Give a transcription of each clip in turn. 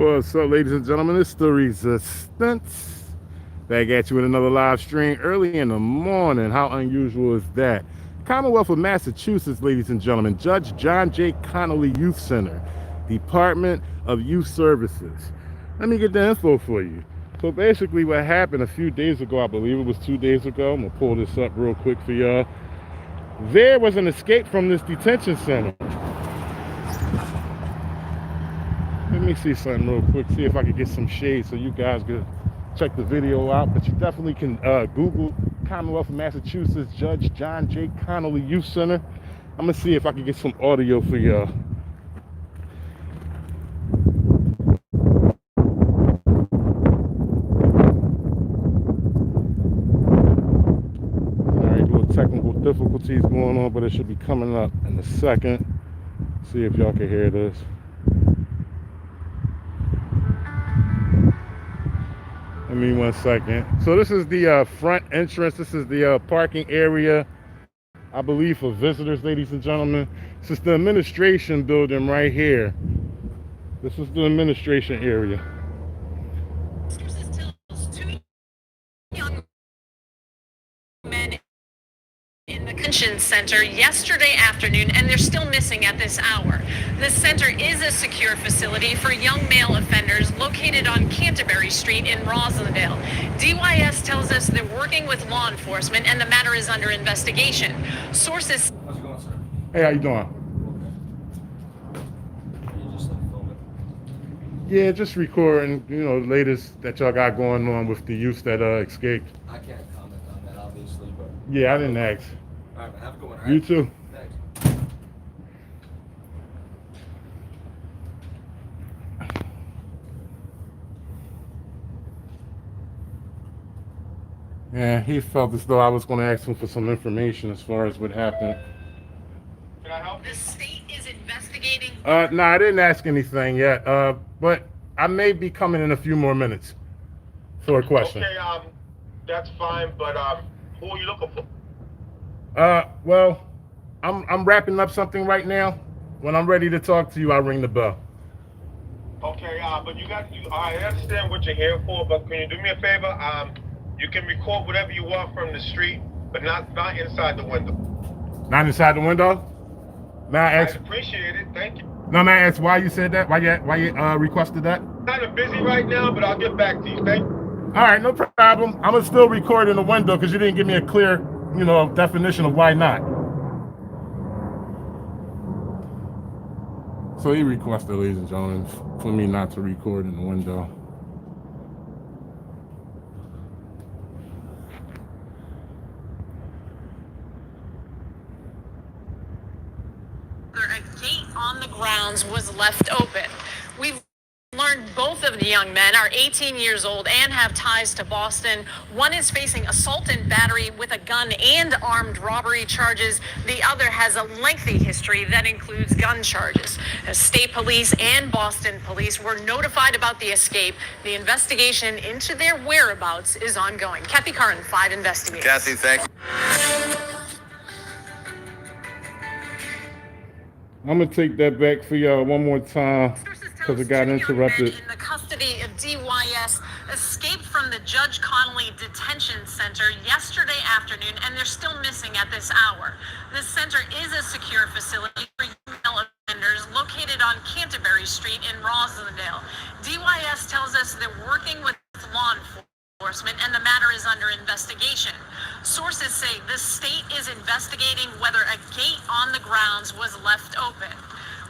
What's up, ladies and gentlemen? It's the Resistance. Back at you with another live stream early in the morning. How unusual is that? Commonwealth of Massachusetts, ladies and gentlemen. Judge John J. Connolly Youth Center, Department of Youth Services. Let me get the info for you. So basically what happened a few days ago, I believe it was 2 days ago. I'm going to pull this up real quick for y'all. There was an escape from this detention center. Let me see something real quick, see if I can get some shade so you guys can check the video out. But you definitely can Google Commonwealth of Massachusetts Judge John J. Connolly Youth Center. I'm going to see if I can get some audio for y'all. All right, little technical difficulties going on, but it should be coming up in a second. See if y'all can hear this. Give me 1 second. So this is the front entrance. This is the parking area, I believe, for visitors, ladies and gentlemen. This is the administration building right here. This is the administration area. Sources tells 2 young men in the convention center yesterday afternoon, and they're still missing at this hour. The center is a secure facility for young male offenders located on Canterbury Street in Roslindale. DYS tells us they're working with law enforcement and the matter is under investigation. Sources... How's it going, sir? Hey, how you doing? Okay. You just filming? Yeah, just recording, you know, the latest that y'all got going on with the youth that escaped. I can't comment on that, obviously, but... Yeah, I didn't ask. All right, man, have a good one, all right? You too. Thanks. Yeah, he felt as though I was going to ask him for some information as far as what happened. Can I help? The state is investigating... No, I didn't ask anything yet, but I may be coming in a few more minutes for a question. Okay, that's fine, but who are you looking for? Well, I'm wrapping up something right now. When I'm ready to talk to you, I'll ring the bell. Okay, but I understand what you're here for, but can you do me a favor? You can record whatever you want from the street, but not inside the window. Not inside the window? Now I I ask. appreciate it, thank you. No, man, ask why you said that. Why you requested that? Kind of busy right now, but I'll get back to you. Thank you. All right, no problem. I'm gonna still record in the window because you didn't give me a clear, definition of why not. So he requested, ladies and gentlemen, for me not to record in the window. A gate on the grounds was left open. We've learned both of the young men are 18 years old and have ties to Boston. One is facing assault and battery with a gun and armed robbery charges. The other has a lengthy history that includes gun charges. State police and Boston police were notified about the escape. The investigation into their whereabouts is ongoing. Kathy Curran, 5 investigators. Kathy, thank you. I'm gonna take that back for y'all one more time because it got interrupted. In the custody of DYS escaped from the Judge Connolly Detention Center yesterday afternoon, and they're still missing at this hour. The center is a secure facility for young offenders located on Canterbury Street in Roslindale. DYS tells us they're working with law enforcement and the matter is under investigation. Sources say the state is investigating whether a gate on the grounds was left open.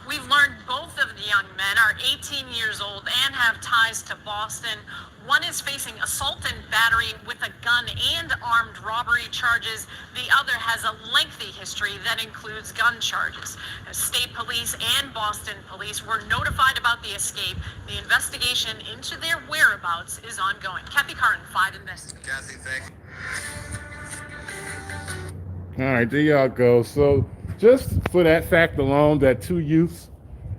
We've learned both of the young men are 18 years old and have ties to Boston. One is facing assault and battery with a gun and armed robbery charges. The other has a lengthy history that includes gun charges. State police and Boston police were notified about the escape. The investigation into their whereabouts is ongoing. Kathy Curran, 5 investigators. Kathy, thank you. All right, there y'all go. So just for that fact alone, that 2 youths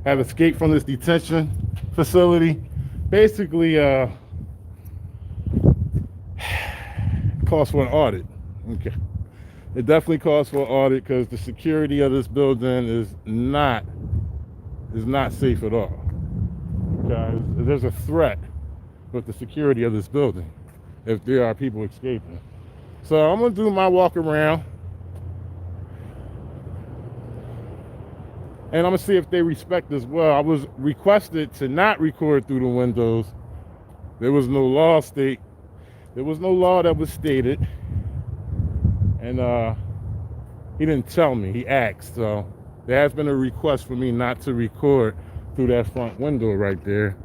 have escaped from this detention facility, basically calls for an audit. Okay, it definitely calls for an audit because the security of this building is not safe at all. because there's a threat with the security of this building if there are people escaping. So I'm gonna do my walk around, and I'm gonna see if they respect as well. I was requested to not record through the windows. There was no law that was stated, and he didn't tell me. He asked, so there has been a request for me not to record through that front window right there.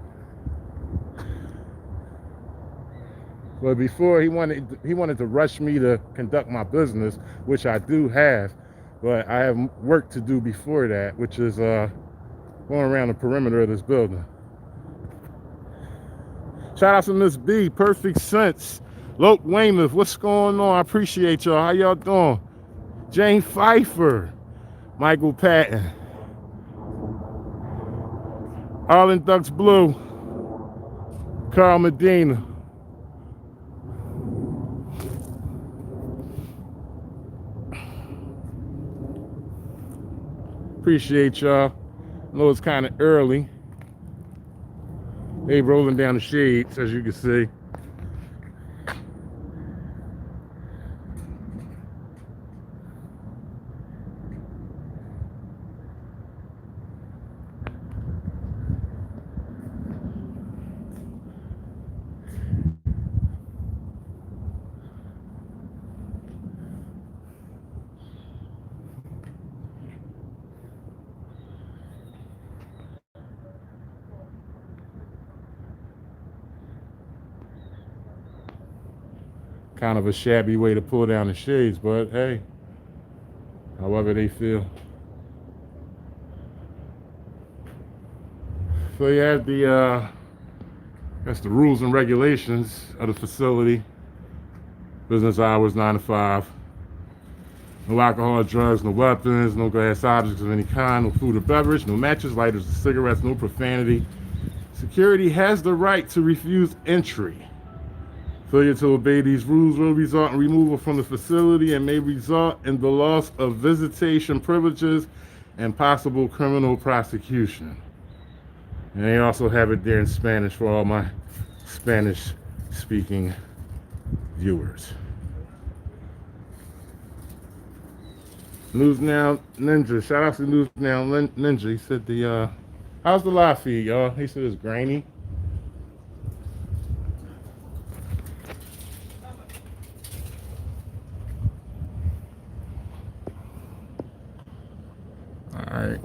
But before, he wanted to rush me to conduct my business, which I do have, but I have work to do before that, which is going around the perimeter of this building. Shout out to Miss B, Perfect Sense, Loke Weymouth, what's going on? I appreciate y'all. How y'all doing? Jane Pfeiffer, Michael Patton, Arlen Ducks Blue, Carl Medina. Appreciate y'all. I know it's kind of early. They rolling down the shades, as you can see. Kind of a shabby way to pull down the shades, but hey, however they feel. So you have that's the rules and regulations of the facility. Business hours 9 to 5. No alcohol, drugs, no weapons, no glass objects of any kind, no food or beverage, no matches, lighters, or cigarettes, no profanity. Security has the right to refuse entry. Failure to obey these rules will result in removal from the facility and may result in the loss of visitation privileges and possible criminal prosecution. And they also have it there in Spanish for all my Spanish-speaking viewers. News Now Ninja, shout out to News Now Ninja. He said how's the live feed, y'all? He said it's grainy. All right.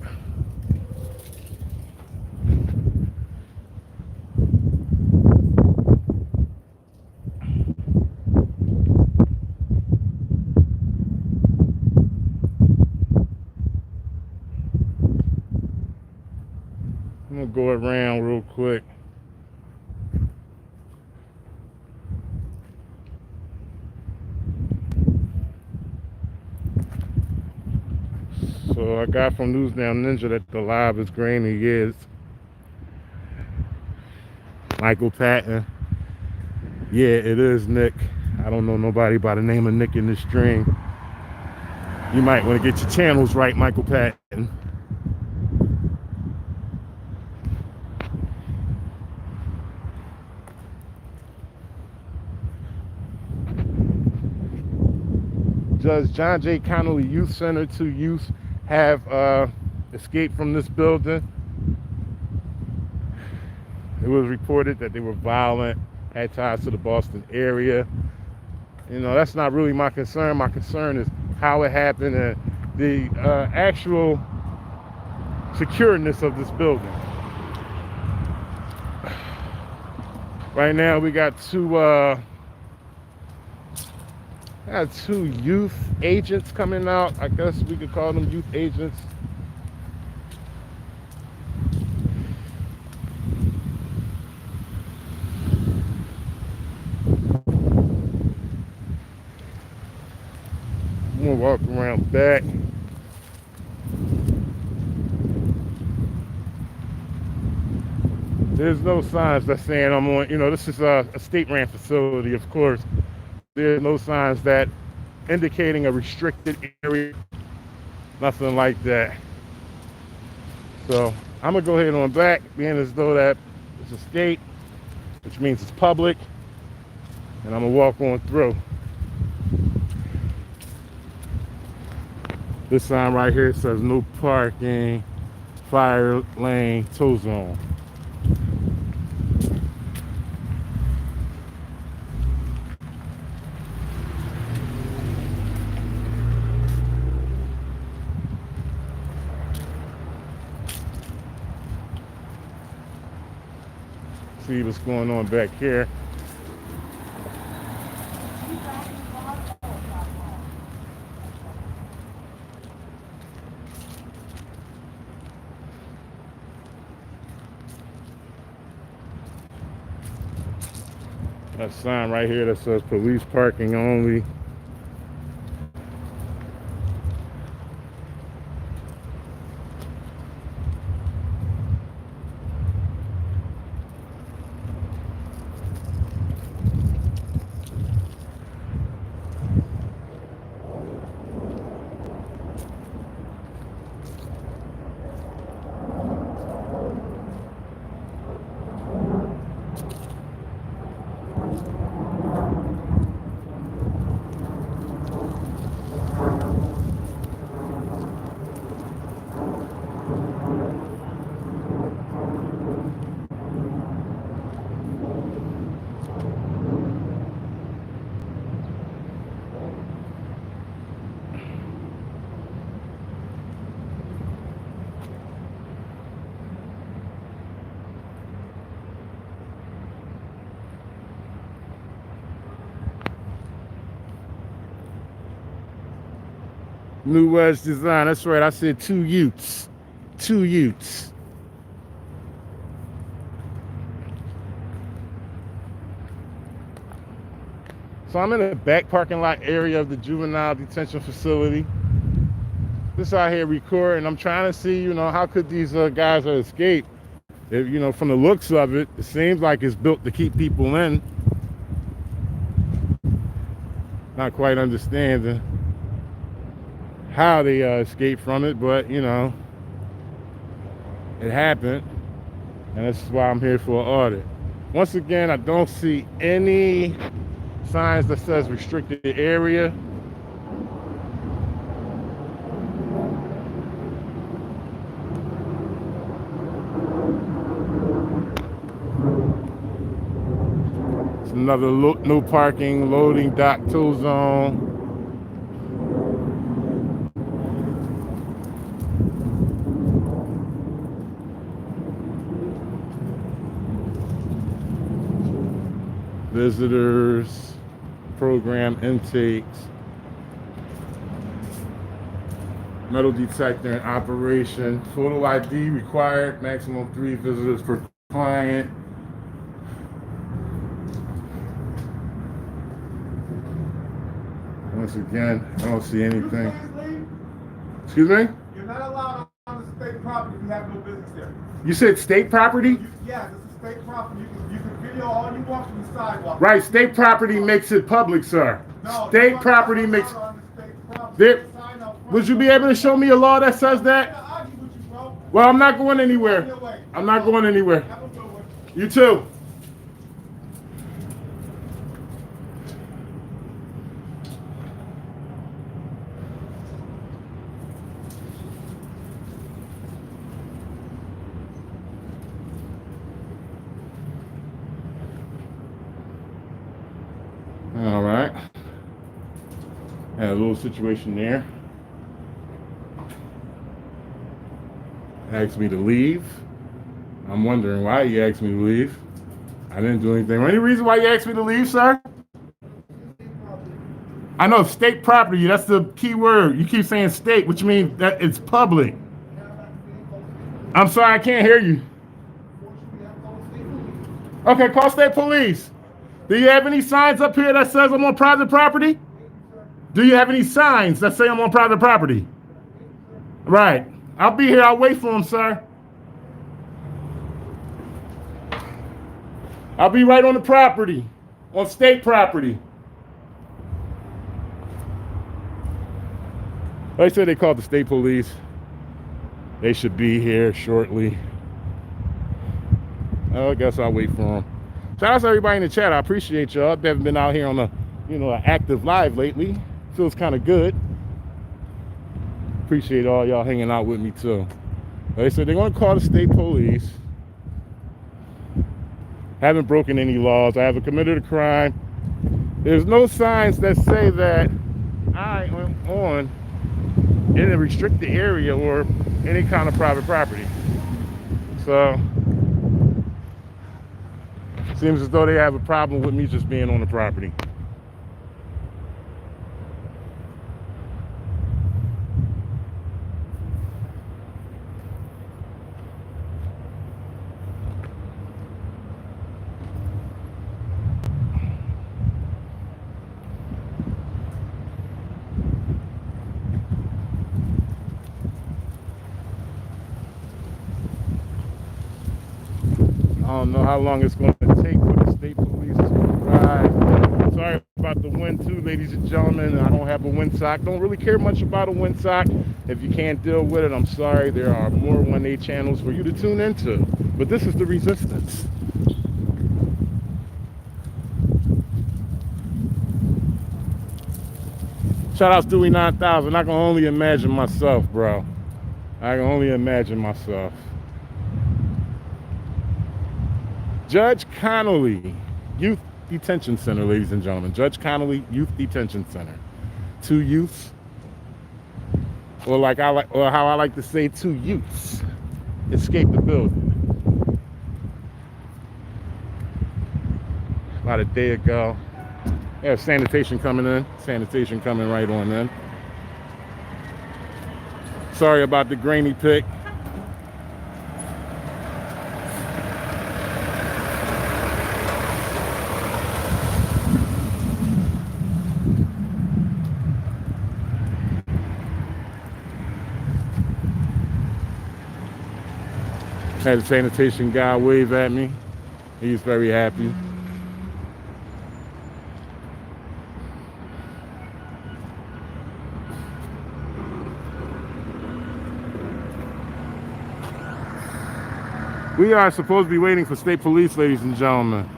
I'm gonna go around real quick. So I got from News Now Ninja that the live is grainy. Is Michael Patton. Yeah, it is Nick. I don't know nobody by the name of Nick in this stream. You might want to get your channels right, Michael Patton. Judge John J. Connolly Youth Center, 2 youth have escaped from this building. It was reported that they were violent, had ties to the Boston area. You know, that's not really my concern. My concern is how it happened and the actual secureness of this building. Right now we got two youth agents coming out. I guess we could call them youth agents. I'm gonna walk around back. There's no signs that's saying I'm on, you know, this is a state-ran facility, of course. There's no signs that indicating a restricted area, nothing like that. So I'm gonna go ahead on back, being as though that It's a state, which means it's public, and I'm gonna walk on through. This sign right here says no parking, fire lane, tow zone. See what's going on back here. That sign right here that says police parking only. New wedge design. That's right. I said 2 Utes. 2 Utes. So I'm in the back parking lot area of the juvenile detention facility. This out here recording. I'm trying to see, how could these guys escape? If, from the looks of it, it seems like it's built to keep people in. Not quite understanding how they escaped from it, but it happened, and that's why I'm here for an audit. Once again, I don't see any signs that says restricted area. It's another no parking, loading dock, tow zone. Visitors, program intakes, metal detector in operation, photo ID required, maximum 3 visitors per client. Once again, I don't see anything. Excuse me? You're not allowed on the state property if you have no business there. You said state property? Yes, it's a state property. You can video all you want from the sidewalk. Right, state property makes it public, sir. No, state property makes... Would you be able to show me a law that says that? Well, I'm not going anywhere. I'm not going anywhere. You too. All right. Had a little situation there. Asked me to leave. I'm wondering why you asked me to leave. I didn't do anything. Any reason why you asked me to leave, sir? I know state property. That's the key word. You keep saying state, which means that it's public. I'm sorry, I can't hear you. Okay, call state police. Do you have any signs up here that says I'm on private property? Do you have any signs that say I'm on private property? Right. I'll be here. I'll wait for him, sir. I'll be right on the property, on state property. They said they called the state police. They should be here shortly. I guess I'll wait for him. Shout out to everybody in the chat. I appreciate y'all. I haven't been out here on a, an active live lately. Feels kind of good. Appreciate all y'all hanging out with me too. They said they're going to call the state police. Haven't broken any laws. I haven't committed a crime. There's no signs that say that I am on in a restricted area or any kind of private property. So seems as though they have a problem with me just being on the property. I don't know how long it's going to take for the state police to arrive. Sorry about the wind too, ladies and gentlemen. I don't have a windsock. Don't really care much about a windsock. If you can't deal with it, I'm sorry. There are more 1A channels for you to tune into. But this is the resistance. Shout out Stewie 9000. I can only imagine myself, bro. I can only imagine myself. Judge Connolly Youth Detention Center, ladies and gentlemen. Judge Connolly Youth Detention Center. 2 youths, or how I like to say, 2 youths escaped the building about a day ago. They have sanitation coming in. Sanitation coming right on in. Sorry about the grainy pic. Had a sanitation guy wave at me. He's very happy. We are supposed to be waiting for state police, ladies and gentlemen.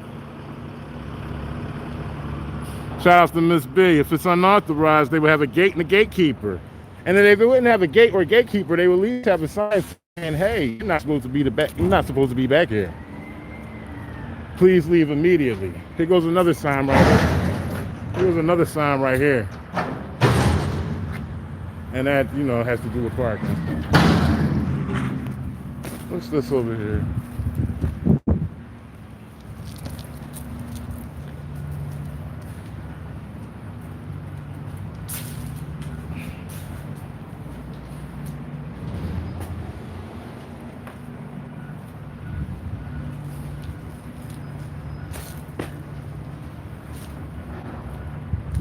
Shout out to Miss B. If it's unauthorized, they would have a gate and a gatekeeper. And then if they wouldn't have a gate or a gatekeeper, they would at least have a sign saying, "Hey, you're not supposed to be back here. Please leave immediately." Here goes another sign right here. Here's another sign right here. And that, has to do with parking. What's this over here?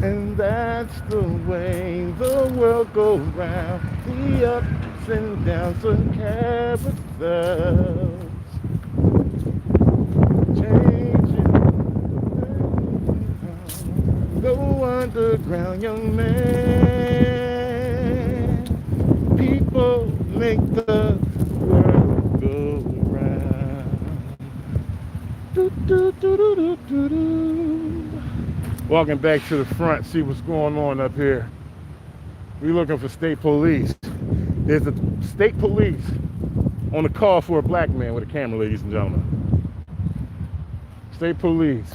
And that's the way the world goes round, the ups and downs and carousels, changing. Go underground, young man. People make the world go round. Do, do, do, do, do, do, do. Walking back to the front, see what's going on up here. We're looking for state police. There's a state police on a call for a black man with a camera, ladies and gentlemen. State police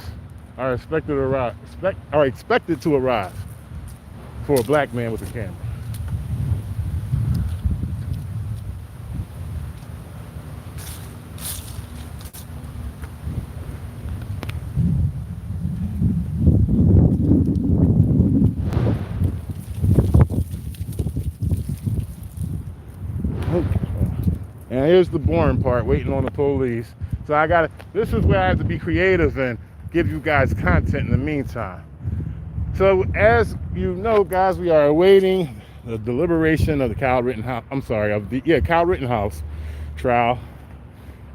are expected to arrive for a black man with a camera. And here's the boring part, waiting on the police. So this is where I have to be creative and give you guys content in the meantime. So as you know, guys, we are awaiting the deliberation of the Kyle Rittenhouse trial.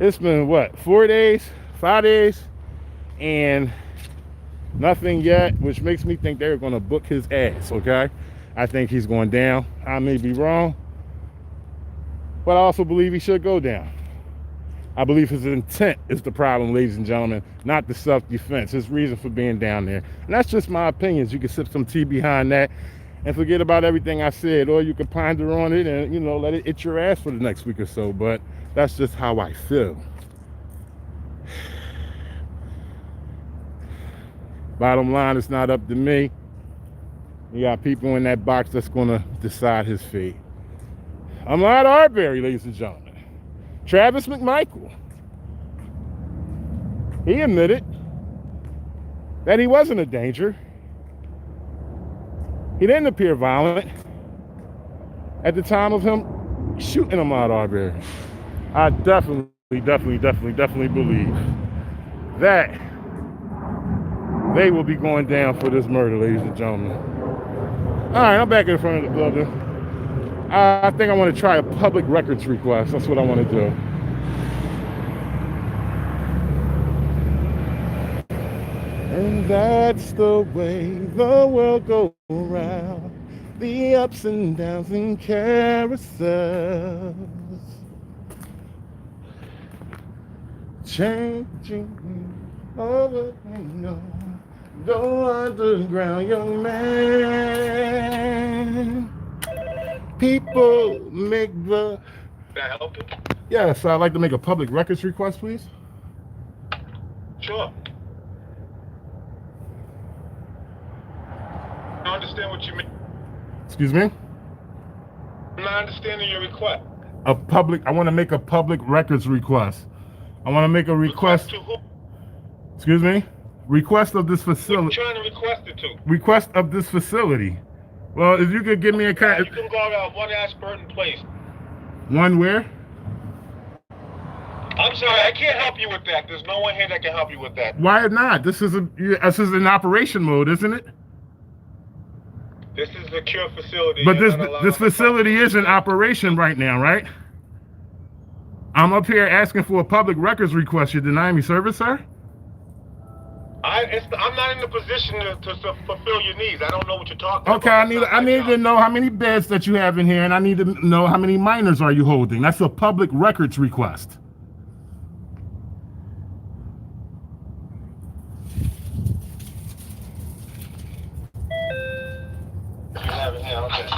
It's been what, 4 days, 5 days, and nothing yet, which makes me think they're gonna book his ass, okay? I think he's going down. I may be wrong, but I also believe he should go down. I believe his intent is the problem, ladies and gentlemen, not the self-defense, his reason for being down there. And that's just my opinions. You can sip some tea behind that and forget about everything I said, or you can ponder on it and, you know, let it itch your ass for the next week or so. But that's just how I feel. Bottom line, it's not up to me. You got people in that box that's going to decide his fate. Ahmaud Arbery, ladies and gentlemen. Travis McMichael. He admitted that he wasn't a danger. He didn't appear violent at the time of him shooting Ahmaud Arbery. I definitely believe that they will be going down for this murder, ladies and gentlemen. All right, I'm back in front of the building. I think I want to try a public records request. That's what I want to do. And that's the way the world goes around. The ups and downs and carousels. Changing over and on. Go underground, young man. People make the... Can I help you? Yes, I'd like to make a public records request, please. Sure. I understand what you mean. Excuse me? I'm not understanding your request. I want to make a public records request. I want to make a request. To who? Excuse me? Request of this What are facility. you trying to request it to? Request of this facility. Well, if you could give me a You can go to one Ashburton Place. One where? I'm sorry, I can't help you with that. There's no one here that can help you with that. Why not? This is in operation mode, isn't it? This is a secure facility. But You're not allowed this to facility talk. is in operation right now, right? I'm up here asking for a public records request. You're denying me service, sir? I'm not in the position to fulfill your needs. I don't know what you're talking Okay, about. I need to know how many beds that you have in here, and I need to know how many minors are you holding. That's a public records request. You have it now, okay.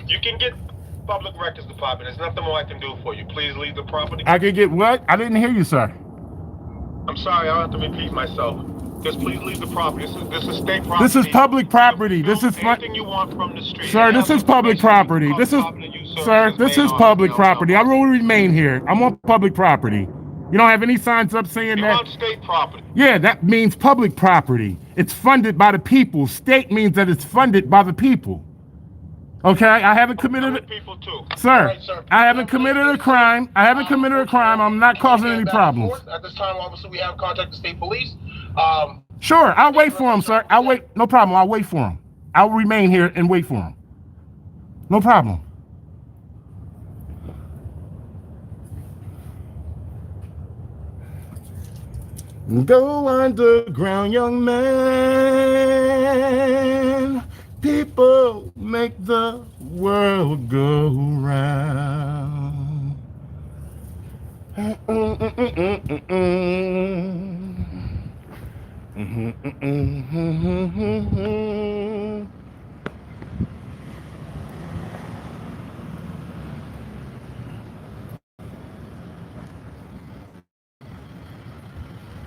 You can get public records department. There's nothing more I can do for you. Please leave the property. I can get what? I didn't hear you, sir. I'm sorry, I'll have to repeat myself. Just please leave the property. This is state property. This is public property. This is anything you want from the street. Sir, this is public property. This is public property. I will remain here. I'm on public property. You don't have any signs up saying You're that? on state property. Yeah, that means public property. It's funded by the people. State means that it's funded by the people. Okay, I haven't committed People too. Sir, Right, sir. I haven't committed a crime. I'm not causing any problems. At this time, obviously, we have contacted the state police. Sure, I'll wait for him, sir. I'll wait. No problem. I'll wait for him. I'll remain here and wait for him. No problem. Go underground, young man. People make the world go round.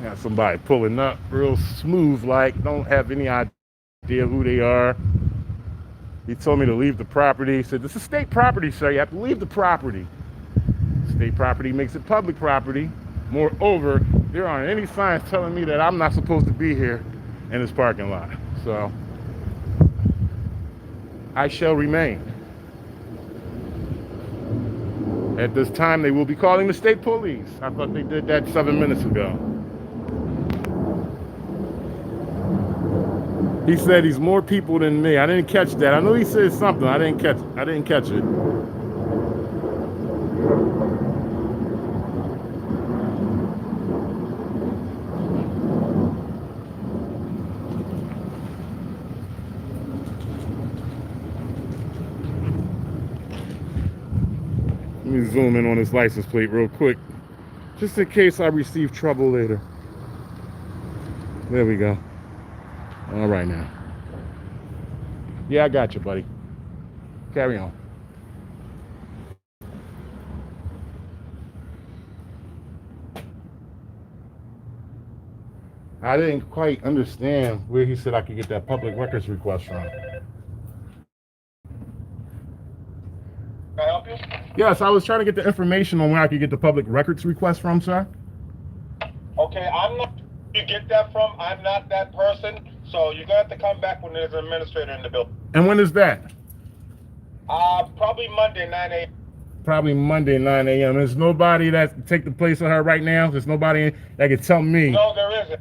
Got somebody pulling up real smooth, like don't have any idea who they are. He told me to leave the property. He said, this is state property, sir. You have to leave the property. State property makes it public property. Moreover, there aren't any signs telling me that I'm not supposed to be here in this parking lot. So I shall remain. At this time, they will be calling the state police. I thought they did that 7 minutes ago. He said he's more people than me. I didn't catch that. I know he said something. I didn't catch it. Let me zoom in on his license plate real quick. Just in case I receive trouble later. There we go. All right now. Yeah, I got you, buddy. Carry on. I didn't quite understand where he said I could get that public records request from. Can I help you? Yes, I was trying to get the information on where I could get the public records request from, sir. Okay, I'm not. You get that from? I'm not that person. So you're gonna have to come back when there's an administrator in the building. And when is that? Probably Monday, 9 a.m. Probably Monday, 9 a.m. There's nobody that can take the place of her right now. There's nobody that can tell me No, there isn't.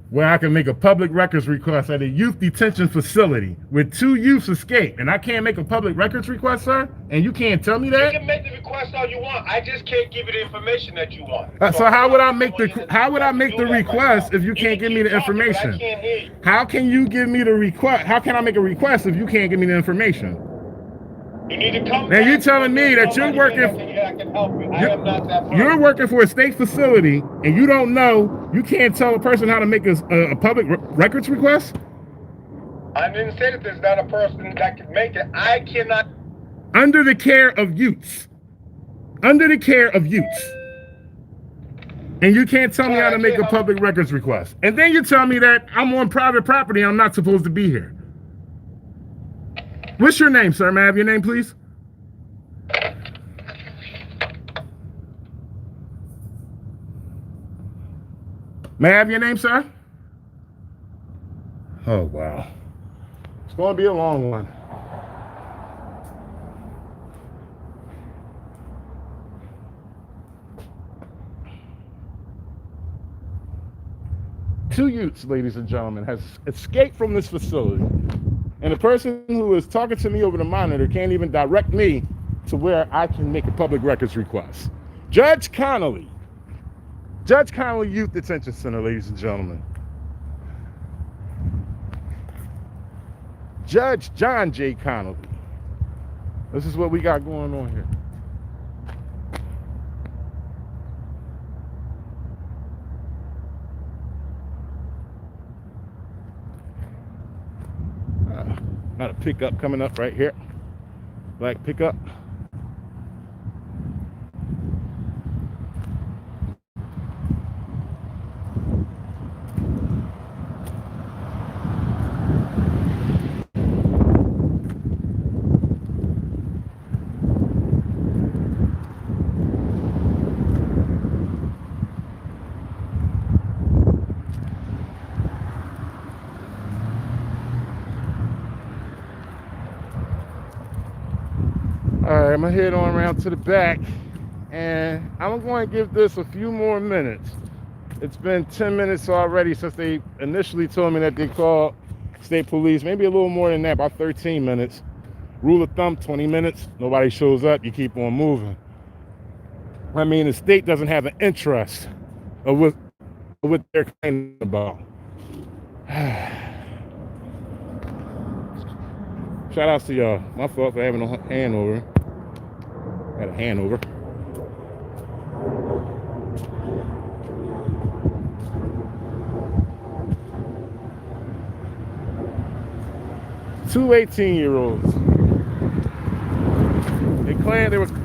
where I can make a public records request at a youth detention facility where 2 youths escaped, and I can't make a public records request, sir? And you can't tell me You that? can make the request all you want. I just can't give you the information that you want. So how would I make the request if you can't give me the information? I can't hear you. How can you give me the request? How can I make a request if you can't give me the information? You need to come. Now back you telling me that you're somebody working. that can help you. I am not that person. You're working for a state facility, and you don't know. You can't tell a person how to make a public records request. I didn't say that there's not a person that can make it. I cannot. Under the care of youths. Under the care of youths. And you can't tell me how to make a public records request. And then you tell me that I'm on private property and I'm not supposed to be here. What's your name, sir? May I have your name, please? May I have your name, sir? Oh, wow. It's going to be a long one. Two youths, ladies and gentlemen, has escaped from this facility. And the person who is talking to me over the monitor can't even direct me to where I can make a public records request. Judge Connolly Youth Detention Center, ladies and gentlemen. Judge John J. Connolly. This is what we got going on here. Got a pickup coming up right here. Black pickup. All right, I'm gonna head on around to the back, and I'm going to give this a few more minutes. It's been 10 minutes already since they initially told me that they called state police. Maybe a little more than that, about 13 minutes. Rule of thumb, 20 minutes. Nobody shows up, you keep on moving. I mean, the state doesn't have an interest of what they're claiming about. Shout outs to y'all. My fault for having a handover. Got a handover. Two 18-year-olds.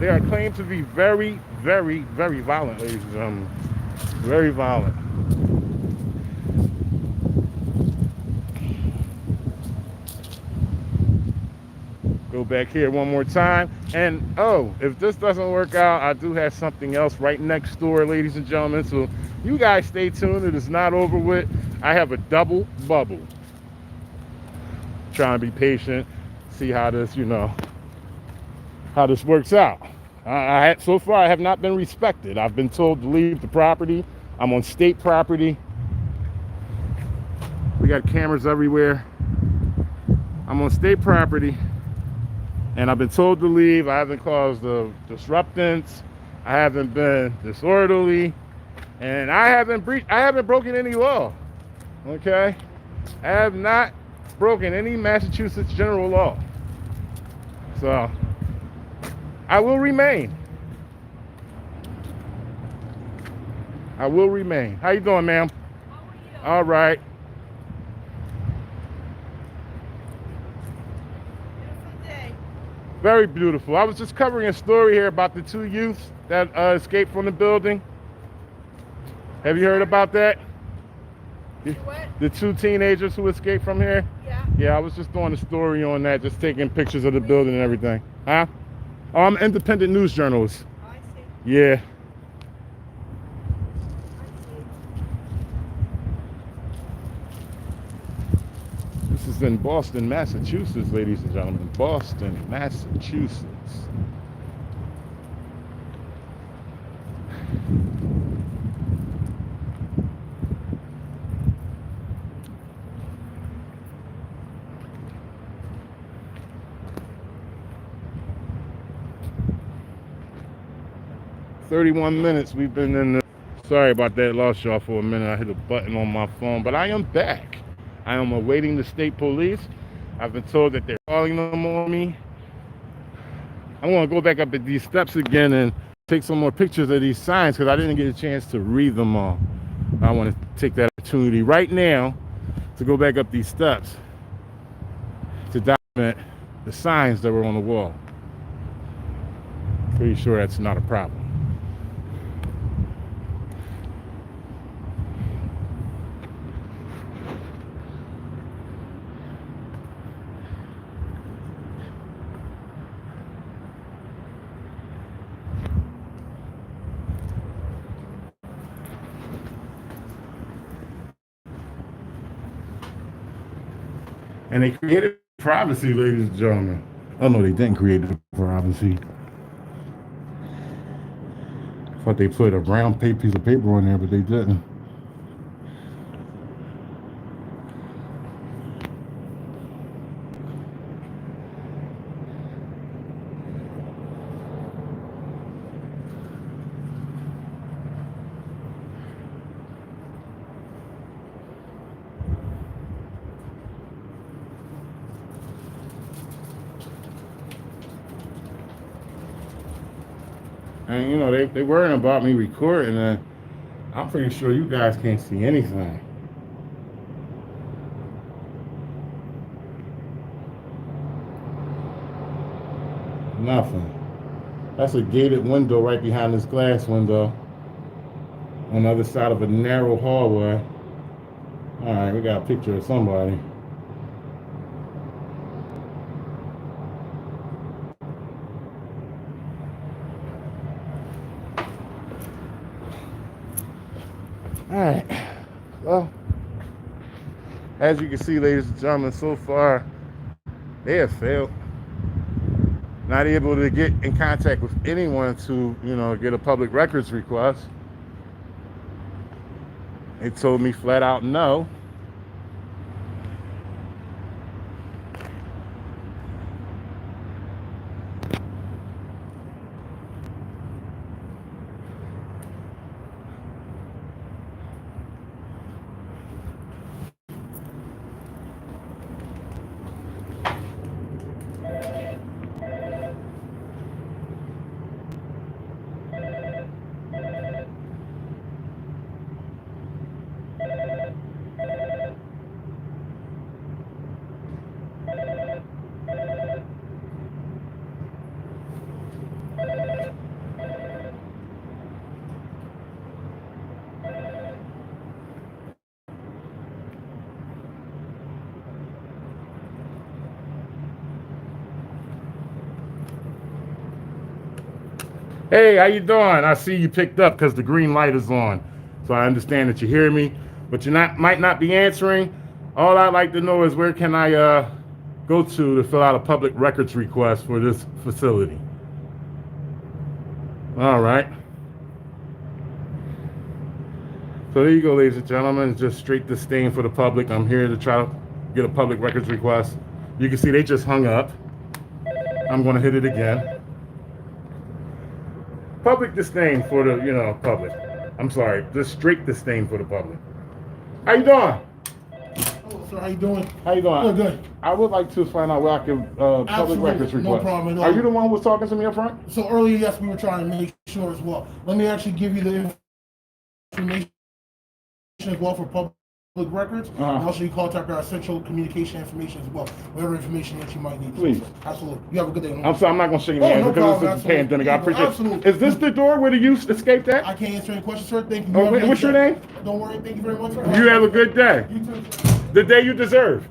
They are claimed to be very, very, very violent, ladies and gentlemen. Very violent. Go back here one more time. And oh, if this doesn't work out, I do have something else right next door, ladies and gentlemen. So you guys stay tuned. It is not over with. I have a double bubble. Trying to be patient, see how this, how this works out. So far, I have not been respected. I've been told to leave the property. I'm on state property. We got cameras everywhere. I'm on state property. And I've been told to leave. I haven't caused disruptance. I haven't been disorderly, and I haven't broken any law. Okay, I have not broken any Massachusetts general law. So I will remain. I will remain. How you doing, ma'am? All right. Very beautiful. I was just covering a story here about the two youths that escaped from the building. Have you heard about that? What? The two teenagers who escaped from here? Yeah. Yeah, I was just doing a story on that, just taking pictures of the building and everything. Huh? Oh, I'm an independent news journalist. I see. Yeah. This is in Boston, Massachusetts, ladies and gentlemen. Boston, Massachusetts. "31 minutes we've been in the..." Sorry about that, lost y'all for a minute. I hit a button on my phone, but I am back. I am awaiting the state police. I've been told that they're calling them on me. I'm gonna go back up at these steps again and take some more pictures of these signs because I didn't get a chance to read them all. I want to take that opportunity right now to go back up these steps to document the signs that were on the wall. Pretty sure that's not a problem. And they created privacy, ladies and gentlemen. Oh no, they didn't create the privacy. I thought they put a brown piece of paper on there, but they didn't. And you know, they worrying about me recording, and I'm pretty sure you guys can't see anything. Nothing. That's a gated window right behind this glass window on the other side of a narrow hallway. All right, we got a picture of somebody. All right, well, as you can see, ladies and gentlemen, so far they have failed. Not able to get in contact with anyone to, you know, get a public records request. They told me flat out no. Hey, how you doing? I see you picked up because the green light is on. So I understand that you hear me, but you might not be answering. All I'd like to know is where can I go to fill out a public records request for this facility? All right. So there you go, ladies and gentlemen. It's just straight disdain for the public. I'm here to try to get a public records request. You can see they just hung up. I'm going to hit it again. Public disdain for the, you know, public. I'm sorry, just straight disdain for the public. How you doing? Hello, sir. How you doing? How you doing? Good, good. I would like to find out where I can public Absolutely, records no request. problem at all. Are you the one who was talking to me up front? So earlier, yes, we were trying to make sure as well. Let me actually give you the information as well for public records. And also, you contact our essential communication information as well. Whatever information that you might need. Please. Absolutely. You have a good day. I'm sorry, I'm not going to shake your hand no because problem, this is a pandemic. I appreciate it. Absolutely. Is this the door where the youth escaped at? I can't answer any questions, sir. Thank you. Oh, what's your name? Don't worry. Thank you very much, sir. You have a good day. You too. The day you deserve.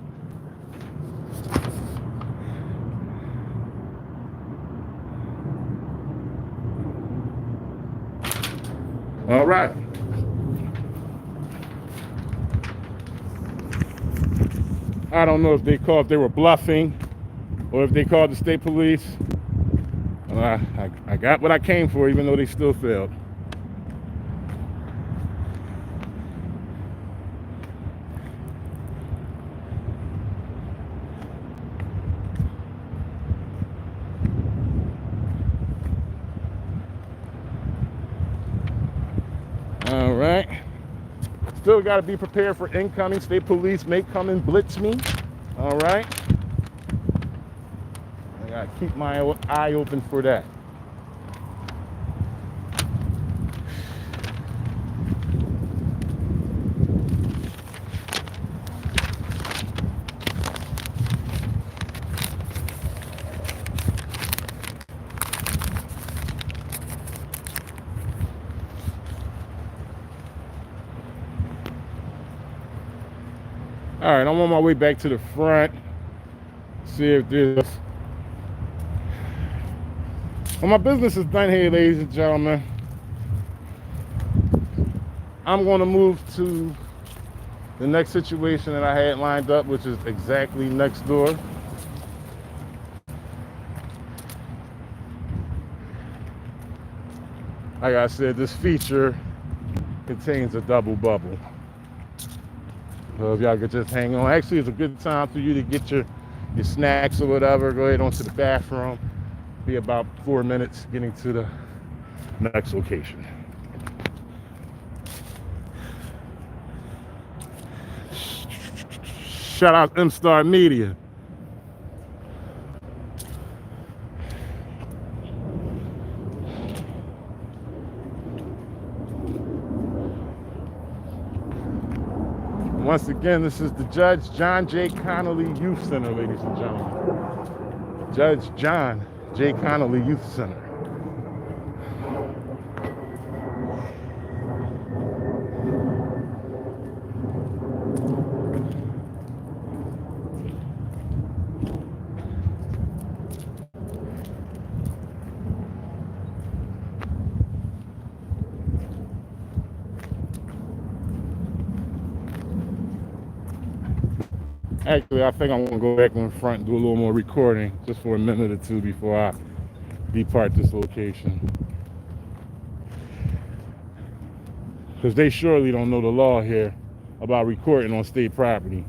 All right. I don't know if they were bluffing or if they called the state police. I got what I came for, even though they still failed. All right. Still got to be prepared for incoming. State police may come and blitz me. All right. I got to keep my eye open for that. All right, I'm on my way back to the front. See if there's... Well, my business is done here, ladies and gentlemen. I'm going to move to the next situation that I had lined up, which is exactly next door. Like I said, this feature contains a double bubble. So if y'all could just hang on. Actually, it's a good time for you to get your snacks or whatever. Go ahead on to the bathroom. Be about 4 minutes getting to the next location. Shout out M-Star Media. Once again, this is the Judge John J. Connolly Youth Center, ladies and gentlemen. Judge John J. Connolly Youth Center. Actually, I think I'm going to go back in front and do a little more recording just for a minute or two before I depart this location. Because they surely don't know the law here about recording on state property.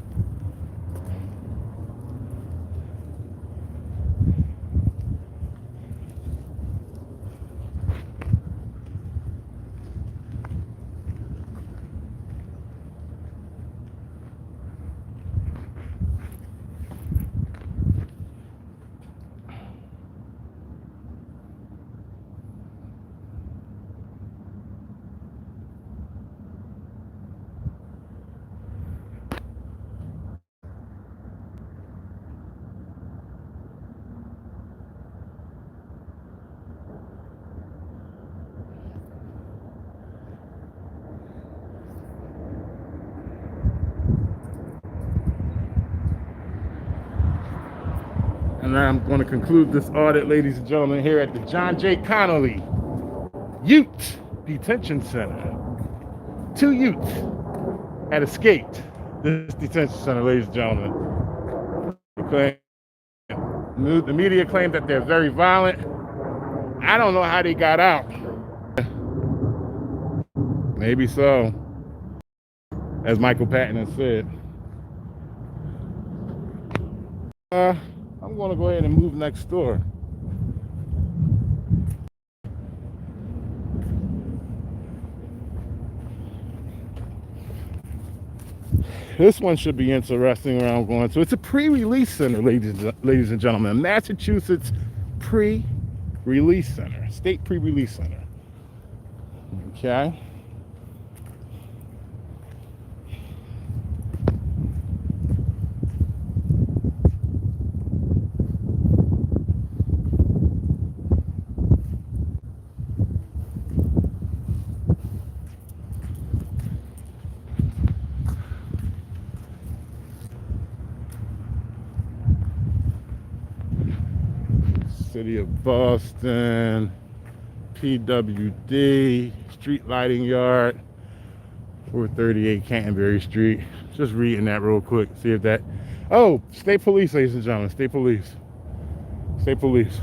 And now I'm going to conclude this audit, ladies and gentlemen, here at the John J. Connolly Youth Detention Center. 2 youths had escaped this detention center, ladies and gentlemen. The media claimed that they're very violent. I don't know how they got out. Maybe so, as Michael Patton has said. I'm going to go ahead and move next door. This one should be interesting where I'm going to. It's a pre-release center, ladies and gentlemen. Massachusetts pre-release center. State pre-release center. Okay. City of Boston, PWD, Street Lighting Yard, 438 Canterbury Street. Just reading that real quick, see if that. Oh, state police, ladies and gentlemen, state police. State police.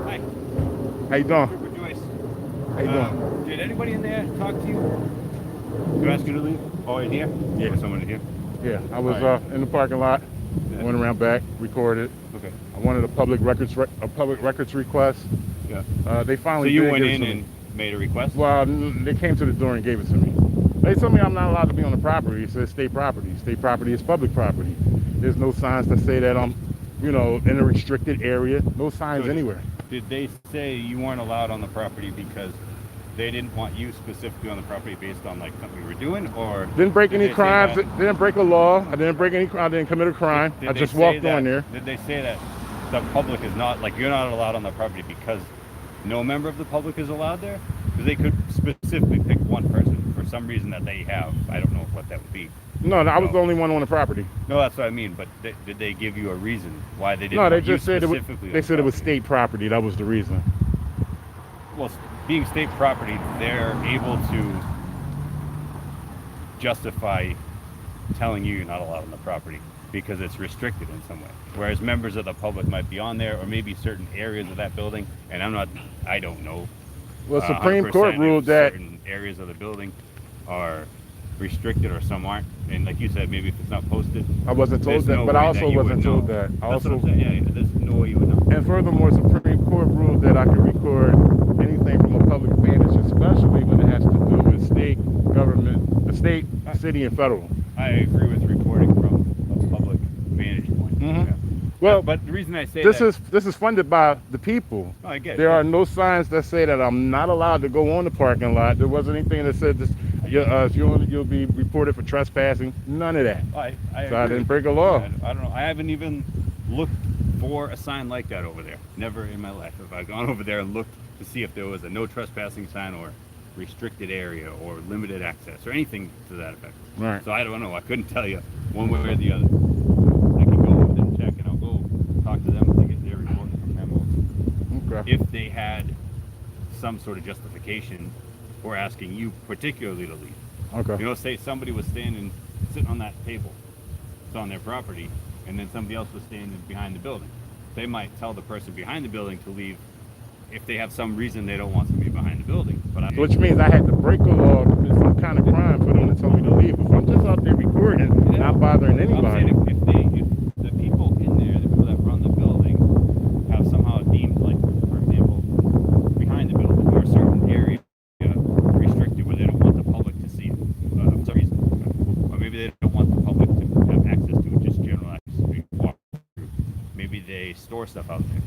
Hi. How you doing? Trooper Joyce. How you doing? Did anybody in there talk to you? You ask you to leave? Oh, in here? Yeah. Or someone in here? Yeah, I was All right. in the parking lot. Yeah. Went around back, recorded. Okay. I wanted a public records request. Yeah. They So finally you did went give it in to me. and made a request? Well, they came to the door and gave it to me. They told me I'm not allowed to be on the property. It says state property. State property is public property. There's no signs that say that I'm, in a restricted area. No signs So anywhere. Did they say you weren't allowed on the property because they didn't want you specifically on the property based on like something you were doing, or Didn't break did any they say crimes. that- Didn't break a law. I didn't break any crime. I didn't commit a crime. Did I they just say walked that- on there. Did they say that the public is not, like, you're not allowed on the property because no member of the public is allowed there? Because they could specifically pick one person for some reason that they have. I don't know what that would be. No, I was No. the only one on the property. No, that's what I mean. But did they give you a reason why they didn't? No, they want you just said it was. specifically on They the said it was property? state property. That was the reason. Well, being state property, they're able to justify telling you you're not allowed on the property because it's restricted in some way. Whereas members of the public might be on there, or maybe certain areas of that building. And I don't know. Well, Supreme 100% Court if ruled that. certain areas of the building are restricted or some aren't. And like you said, maybe if it's not posted. I wasn't told there's that, no but way I also that you wasn't would told know. that. I That's also, what I'm saying. Yeah, there's no way you would know. and furthermore, Supreme Court ruled that I can record anything from a public vantage, especially when it has to do with state government, the state, city, and federal. I agree with recording from a public vantage point. Mhm. Yeah. Well, but the reason I say this that, is funded by the people. Oh, I get it, There yeah. are no signs that say that I'm not allowed to go on the parking lot. There wasn't anything that said this. You'll be reported for trespassing. None of that. I So I agree. didn't break a law. I don't know. I haven't even looked for a sign like that over there. Never in my life have I gone over there and looked to see if there was a no trespassing sign or restricted area or limited access or anything to that effect. Right. So I don't know. I couldn't tell you one way or the other. I can go with them, check, and I'll go talk to them to get their report from them. Okay. If they had some sort of justification for asking you particularly to leave. Okay. Say somebody was sitting on that table, it's on their property, and then somebody else was standing behind the building. They might tell the person behind the building to leave if they have some reason they don't want somebody behind the building. But Which means I had to break a law, commit some kind of crime for them to tell me to leave. If I'm just out there recording, not bothering I'm anybody. saying if the people in there, the people that run the building, have somehow deemed, like, for example, behind the building or a certain area restricted where they don't want the public to see it for some reason, or maybe they don't want the public to have access to it, just general access to walk through. Maybe they store stuff out there.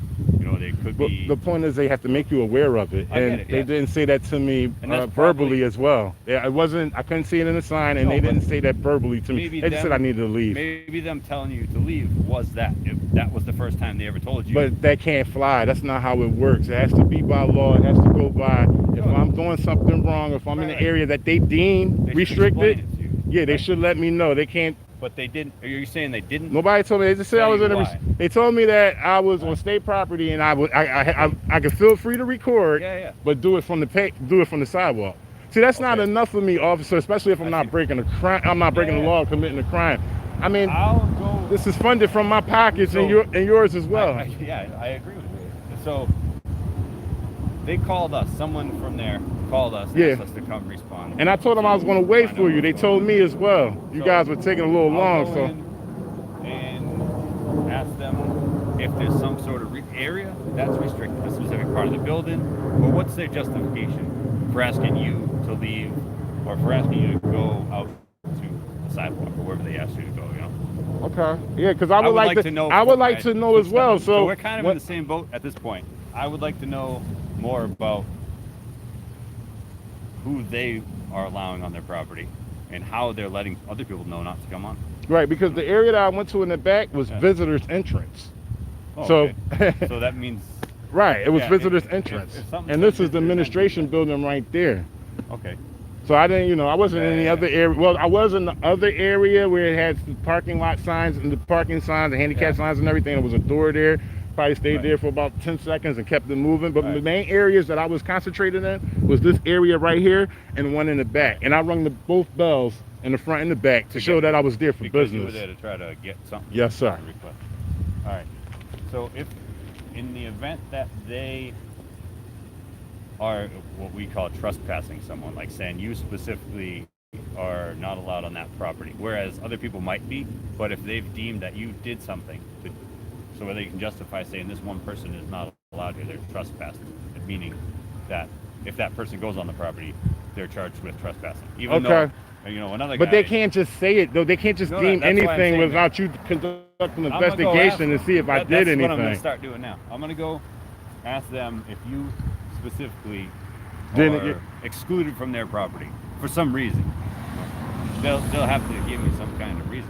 They could But be. the point is, they have to make you aware of it, I get and it, they yeah. didn't say that to me And that's verbally probably- as well. Yeah, I couldn't see it in the sign, and No, they but didn't say that verbally to me. maybe They just said I them- needed to leave. Maybe them telling you to leave was that. If that was the first time they ever told you. But that can't fly. That's not how it works. It has to be by law. It has to go by. If No. I'm doing something wrong, if I'm in an area that they deem They should restricted, explain it to you. yeah, they Right. should let me know. They can't. But they didn't. Are you saying they didn't? Nobody told me. They just said I Tell was you in a. why. They told me that I was on state property, and I could feel free to record, Yeah. but do it from the sidewalk. See, that's not Okay. enough for me, officer. Especially if I'm I not see. breaking a crime. I'm not breaking the Yeah. law, committing a crime. I mean, I'll go. this is funded from my pockets and So- yours as well. I agree with you. So they called us. Someone from there called us. And Yeah. asked us to come respond. And I told them I was going to wait for you. They told me as well. You So, guys were taking a little I'll long, go so. in and ask them if there's some sort of area that's restricted, a specific part of the building, or what's their justification for asking you to leave, or for asking you to go out to the sidewalk or wherever they asked you to go. Okay. Yeah, because I would like to know. I would like to know as well. So we're kind of what- in the same boat at this point. I would like to know more about who they are allowing on their property and how they're letting other people know not to come on. Right, because the area that I went to in the back was visitors entrance. Oh, So, okay. So that means right, it was yeah, visitors if entrance. something And says this is the visitors administration entrance, building right there. okay. So I didn't, you know, I wasn't in any Yeah. other area. Well, I was in the other area where it had the parking lot signs and the parking signs, the handicap signs and everything. There was a door there. Probably stayed there for about 10 seconds and kept it moving. But the main areas that I was concentrated in was this area right here and the one in the back. And I rung both bells in the front and the back to show that I was there for Because business. you were there to try to get something. Yes, sir. Request. All right. So if in the event that they are what we call trespassing someone, like saying you specifically are not allowed on that property, whereas other people might be, but if they've deemed that you did something to, so whether you can justify saying this one person is not allowed here, they're trespassing, meaning that if that person goes on the property, they're charged with trespassing. Even though, you know, another guy. But they can't just say it, though. They can't just deem anything without you conducting an investigation to see if I did anything. That's what I'm going to start doing now. I'm going to go ask them if you specifically are excluded from their property for some reason. They'll have to give me some kind of reason.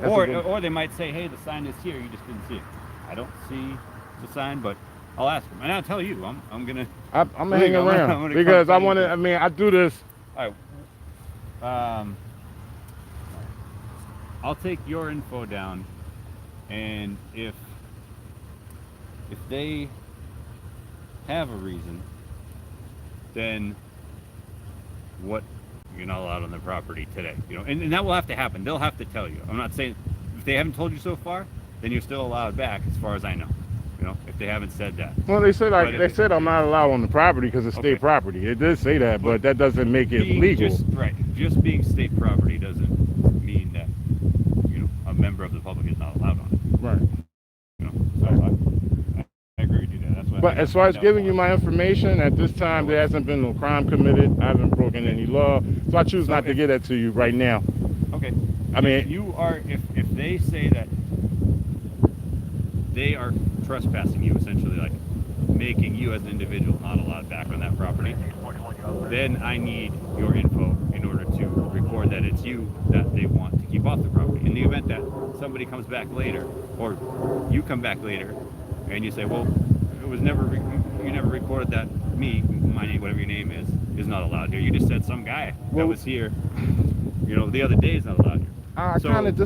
Or they might say, hey, the sign is here, you just didn't see it. I don't see the sign, but I'll ask them. And I'll tell you, I'm gonna hang around because I want to. I mean, I do this. All right. I'll take your info down, and if they have a reason, then what? You're not allowed on the property today, you know, and that will have to happen. They'll have to tell you. I'm not saying if they haven't told you so far, then you're still allowed back, as far as I know. You know, if they haven't said that. Well, they said they said I'm not allowed on the property because it's state property. It did say that, but that doesn't make it legal. Just being state property doesn't mean that, you know, a member of the public is not allowed on it. Right. You know, so I agree with you there. That's what. But as far as giving you my information, at this time there hasn't been no crime committed. I haven't broken any law, so I choose not to get that to you right now. Okay. I mean, if you are, if they say that they are trespassing you, essentially like making you as an individual not allowed back on that property, then I need your info in order to record that it's you that they want to keep off the property. In the event that somebody comes back later, or you come back later, and you say, well, it was never, you never recorded that me, my name, whatever your name is not allowed here. You just said some guy that was here, you know, the other day is not allowed here. I kind of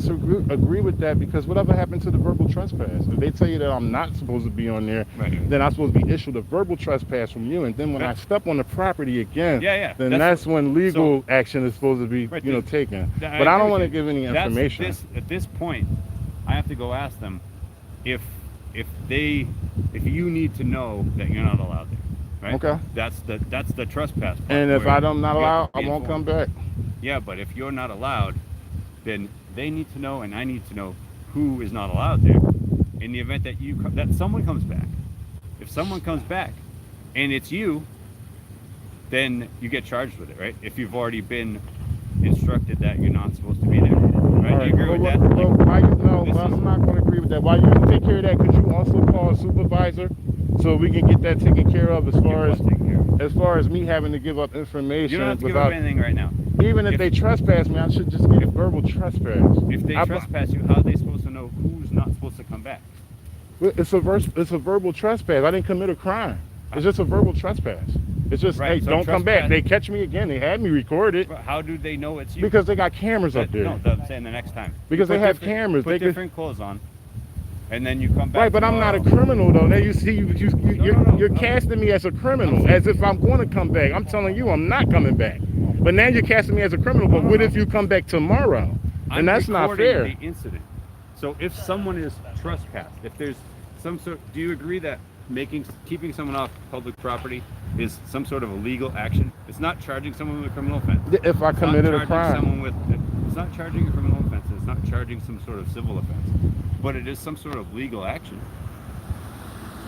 agree with that, because whatever happened to the verbal trespass? If they tell you that I'm not supposed to be on there, then I'm supposed to be issued a verbal trespass from you, and then when I step on the property again, then that's when legal action is supposed to be, you know, taken. But I don't want to give any information. At this point, I have to go ask them if you need to know that you're not allowed there. Right? Okay. That's the trespass part. And if I'm not allowed, I won't come back. Yeah, but if you're not allowed, then they need to know, and I need to know who is not allowed there. In the event that someone comes back, if someone comes back and it's you, then you get charged with it, right? If you've already been instructed that you're not supposed to be there, right? Do you agree with that? I'm not going to agree with that. While you take care of that, could you also call a supervisor so we can get that taken care of as far as me having to give up information? You don't have to give up anything right now. Even if they trespass me, I should just get a verbal trespass. If they trespass you, how are they supposed to know who's not supposed to come back? It's a verbal trespass. I didn't commit a crime. It's just a verbal trespass. It's just, hey, don't come back. They catch me again. They had me recorded. How do they know it's you? Because they got cameras up there. No, I'm saying the next time. Because they have cameras. Put different clothes on, and then you come back. Right, but I'm not a criminal, though. Now you see, you're casting me as a criminal, as if I'm going to come back. I'm telling you, I'm not coming back. But now you're casting me as a criminal. But what if you come back tomorrow? And that's not fair. The incident. So if someone is trespassed, if there's some sort, do you agree that keeping someone off public property is some sort of a legal action? It's not charging someone with a criminal offense. If I committed a crime. It's not charging a criminal offense. It's not charging some sort of civil offense. But it is some sort of legal action,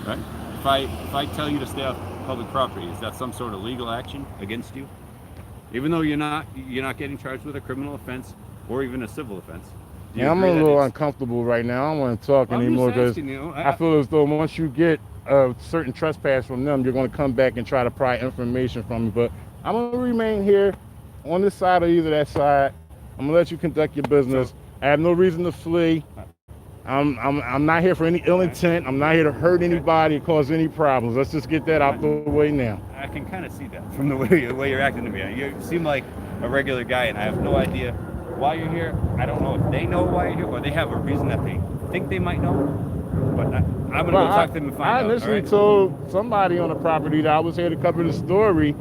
right? If I tell you to stay off public property, is that some sort of legal action against you? Even though you're not getting charged with a criminal offense or even a civil offense. Yeah, I'm a little uncomfortable right now. I don't want to talk anymore because I feel as though once you get a certain trespass from them, you're going to come back and try to pry information from me. But I'm going to remain here on this side or either that side. I'm gonna let you conduct your business. I have no reason to flee. I'm not here for any ill intent. I'm not here to hurt anybody or cause any problems. Let's just get that out the way now. I can kind of see that from the way you're acting to me. You seem like a regular guy, and I have no idea why you're here. I don't know if they know why you're here, or they have a reason that they think they might know. But I'm gonna go talk to them and find out. I initially told somebody on the property that I was here to cover the story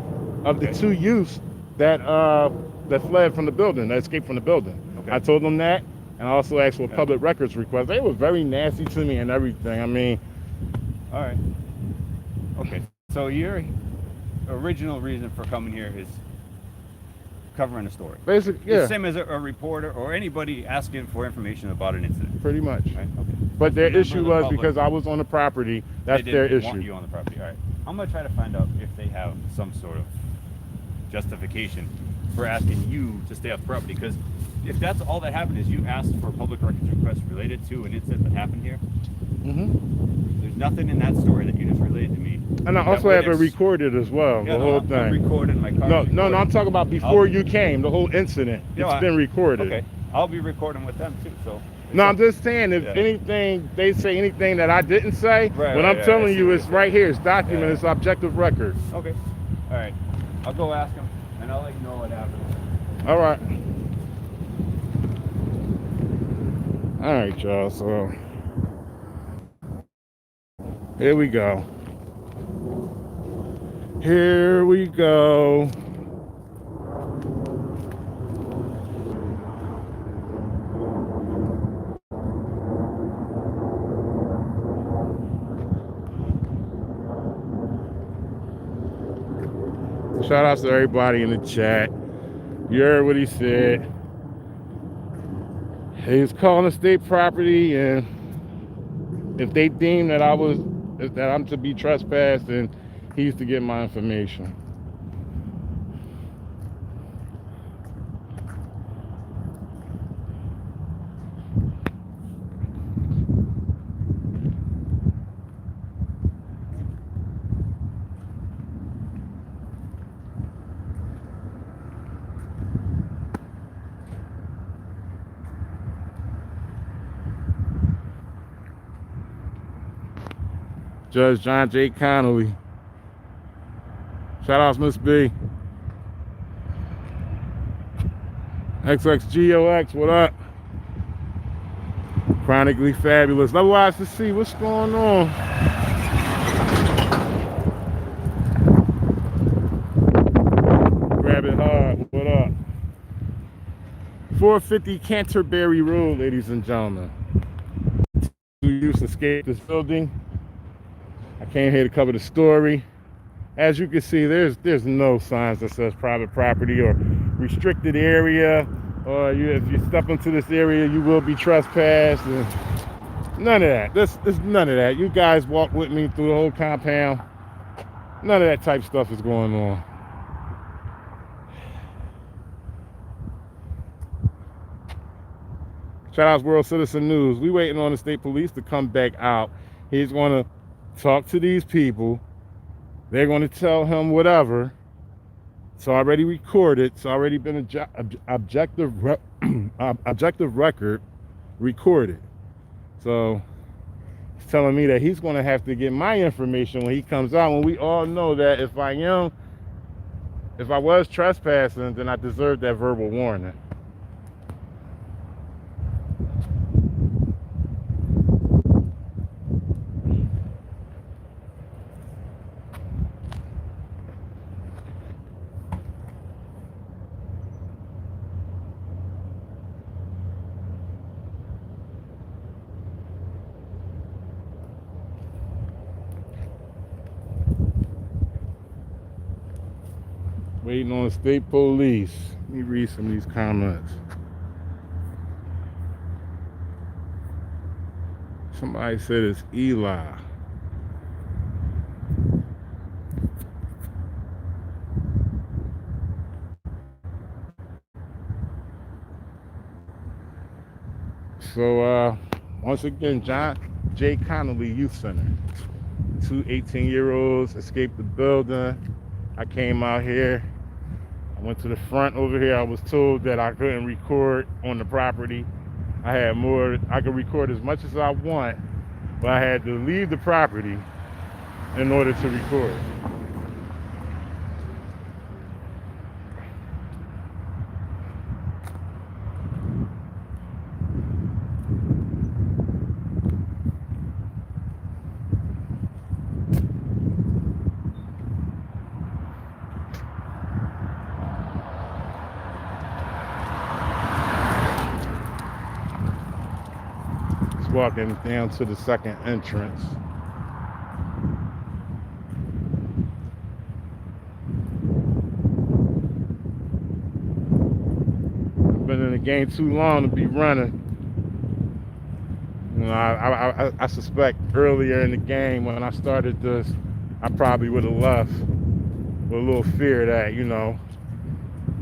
of the two youths that fled from the building, that escaped from the building. Okay. I told them that, and I also asked for a public records request. They were very nasty to me and everything. I mean, all right. Okay. So your original reason for coming here is covering a story. Basically, yeah. The same as a reporter or anybody asking for information about an incident. Pretty much. Right? Okay. But their issue was public, because I was on the property. That's they their didn't issue. Want you on the property. All right. I'm gonna try to find out if they have some sort of justification for asking you to stay off the property. Because if that's all that happened is you asked for a public records request related to an incident that happened here, there's nothing in that story that you just related to me. And I also have it recorded as well, the whole thing. I'm recording my car. No, I'm talking about before you came, the whole incident. It's been recorded. Okay, I'll be recording with them too. So. No, I'm just saying, if anything, they say anything that I didn't say, I'm telling you, it's right here. It's documented. It's objective record. Okay. All right. I'll go ask them, and I'll let you know what happens. All right. All right, y'all. So here we go. Here we go. Shout out to everybody in the chat. You heard what he said. He was calling a state property, and if they deem that I'm to be trespassed, then he's to get my information. Judge John J. Connolly. Shout out Miss B. XXGOX, what up? Chronically fabulous. Otherwise, to see what's going on. Grab it hard. What up? 450 Canterbury Road, ladies and gentlemen. Two youths escaped this building. I came here to cover the story. As you can see, there's no signs that says private property or restricted area, or if you step into this area, you will be trespassed. And none of that. There's none of that. You guys walk with me through the whole compound. None of that type stuff is going on. Shout out to World Citizen News. We waiting on the state police to come back out. He's going to talk to these people. They're going to tell him whatever. It's already recorded. It's already been objective record recorded. So he's telling me that he's going to have to get my information when he comes out. When we all know that if I was trespassing, then I deserve that verbal warning. Waiting on the state police. Let me read some of these comments. Somebody said it's Eli. So once again, John J. Connolly Youth Center. 2 18-year-olds escaped the building. I came out here I went to the front over here. I was told that I couldn't record on the property. I could record as much as I want, but I had to leave the property in order to record. Walking down to the second entrance. I've been in the game too long to be running. You know, I suspect earlier in the game when I started this, I probably would have left with a little fear that, you know,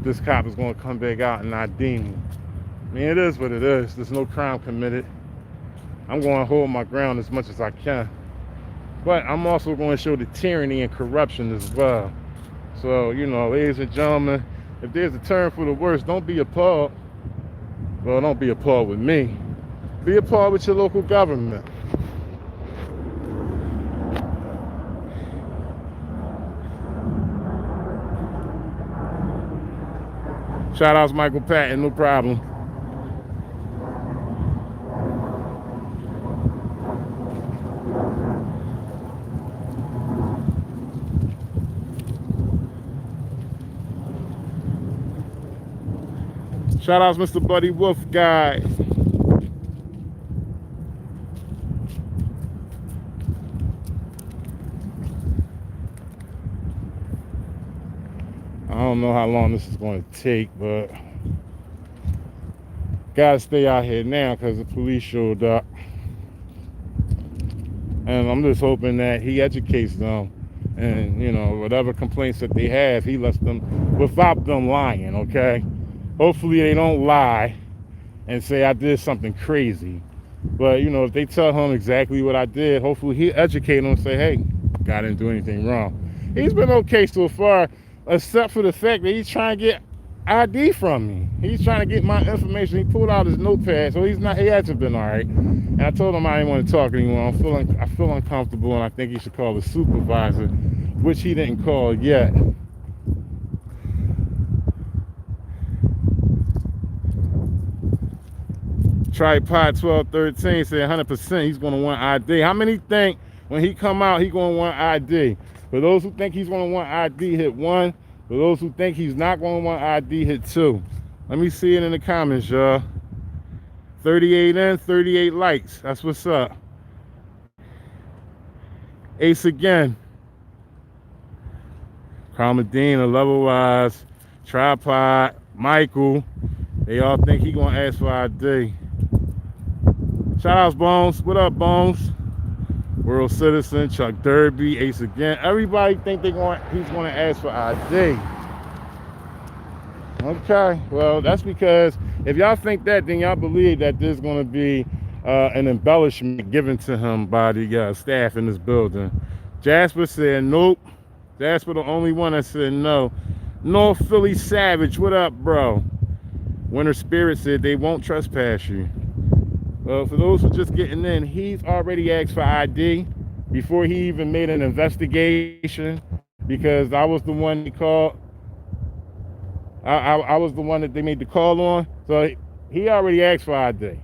this cop is going to come back out and ID me. I mean, it is what it is. There's no crime committed. I'm going to hold my ground as much as I can. But I'm also going to show the tyranny and corruption as well. So, you know, ladies and gentlemen, if there's a turn for the worse, don't be appalled. Well, don't be appalled with me. Be appalled with your local government. Shout out to Michael Patton, no problem. Shout out to Mr. Buddy Wolf guy. I don't know how long this is going to take, but gotta stay out here now because the police showed up. And I'm just hoping that he educates them, and you know, whatever complaints that they have, he lets them without them lying, okay? Hopefully they don't lie and say I did something crazy. But, you know, if they tell him exactly what I did, hopefully he'll educate them and say, hey, I didn't do anything wrong. He's been okay so far, except for the fact that he's trying to get ID from me. He's trying to get my information. He pulled out his notepad, so he hasn't been all right. And I told him I didn't want to talk anymore. I feel uncomfortable, and I think he should call the supervisor, which he didn't call yet. Tripod 1213 said 100% he's going to want ID. How many think when he come out he's going to want ID? For those who think he's going to want ID, hit 1. For those who think he's not going to want ID, hit 2. Let me see it in the comments, y'all. 38 in, 38 likes. That's what's up. Ace again. Carmadine, Level Wise, Tripod, Michael. They all think he's going to ask for ID. Shout out Bones. What up, Bones? World Citizen, Chuck Derby, Ace again. Everybody think he's going to ask for ID. Okay, well, that's because if y'all think that, then y'all believe that there's going to be an embellishment given to him by the staff in this building. Jasper said nope. Jasper the only one that said no. North Philly Savage, what up, bro? Winter Spirit said they won't trespass you. Well, for those who are just getting in, he's already asked for ID before he even made an investigation, because I was the one he called. I was the one that they made the call on. So he already asked for ID.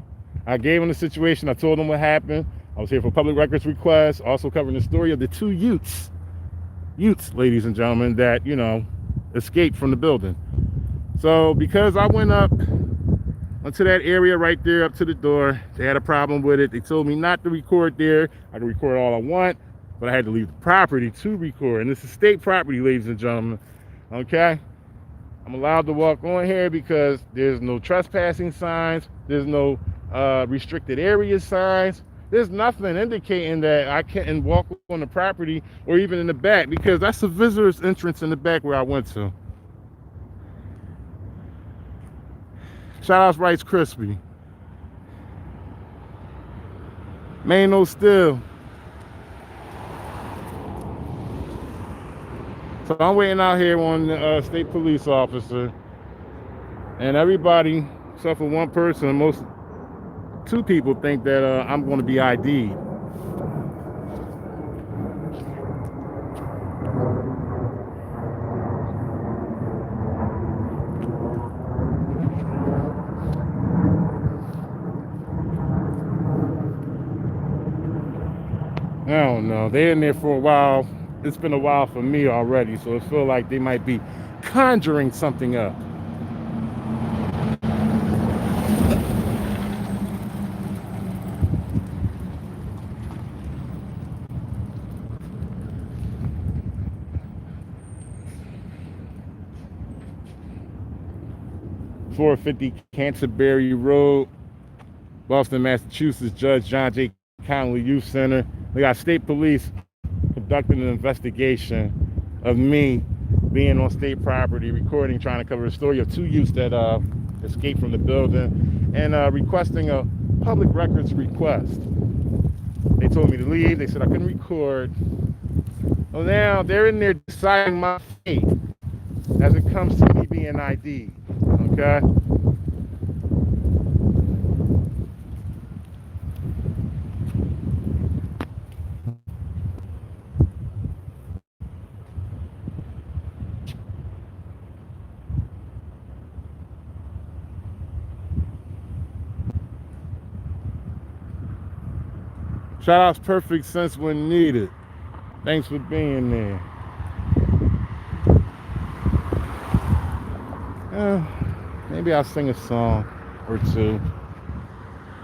I gave him the situation. I told him what happened. I was here for public records requests, also covering the story of the two youths, ladies and gentlemen, that, you know, escaped from the building. So because I went up onto that area right there up to the door, they had a problem with it. They told me not to record there. I can record all I want, but I had to leave the property to record. And this is state property, ladies and gentlemen. Okay? I'm allowed to walk on here because there's no trespassing signs. There's no restricted area signs. There's nothing indicating that I can't walk on the property or even in the back, because that's the visitor's entrance in the back where I went to. Shout out to Rice Krispie. Man, no still. So I'm waiting out here on the state police officer, and everybody, except for one person, two people think that I'm going to be ID'd. I don't know. They're in there for a while. It's been a while for me already, so it feels like they might be conjuring something up. .450 Canterbury Road, Boston, Massachusetts. Judge John J. Connolly Youth Center. We got state police conducting an investigation of me being on state property, recording, trying to cover the story of two youths that escaped from the building, and requesting a public records request. They told me to leave. They said I couldn't record. Well, now they're in there deciding my fate as it comes to me being ID'd. Okay? Shout out's Perfect Sense when needed. Thanks for being there. Maybe I'll sing a song or two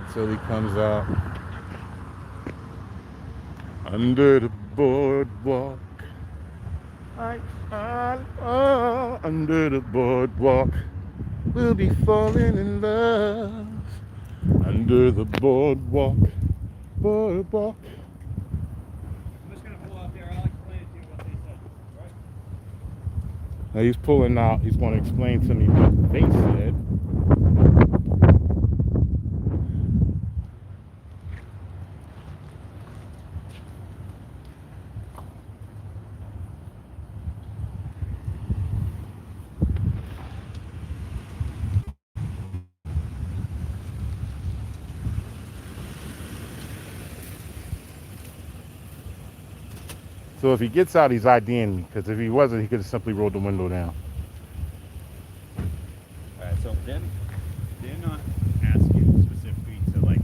until he comes out. Under the boardwalk, under the boardwalk, we'll be falling in love. Under the boardwalk. Boardwalk. I'm just gonna pull out there. I'll explain to you what they said. Right? Now he's pulling out. He's going to explain to me what they said. So if he gets out, he's IDing me. Because if he wasn't, he could have simply rolled the window down. Alright, so they're not asking specifically to like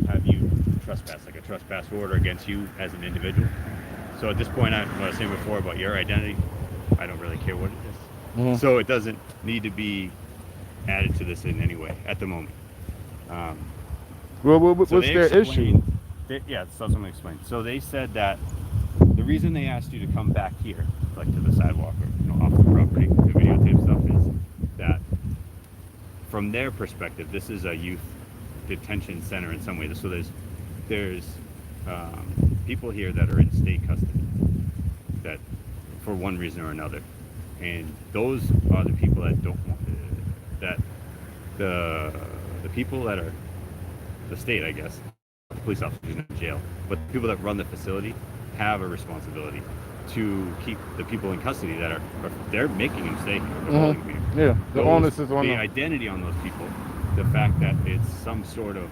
have you trespass, like a trespass order against you as an individual. So at this point, what I was saying before about your identity, I don't really care what it is. Mm-hmm. So it doesn't need to be added to this in any way at the moment. Well, what's so their issue? Yeah, that's what I'm going to explain. So they said that the reason they asked you to come back here, like to the sidewalk or off the property, to videotape stuff, is that from their perspective, this is a youth detention center in some way. So there's people here that are in state custody that, for one reason or another, and those are the people that don't want that the people that are the state, I guess, the police officers in jail, but the people that run the facility have a responsibility to keep the people in custody that they're making them stay here. Mm-hmm. Yeah, the onus is on the them. identity on those people, the fact that it's some sort of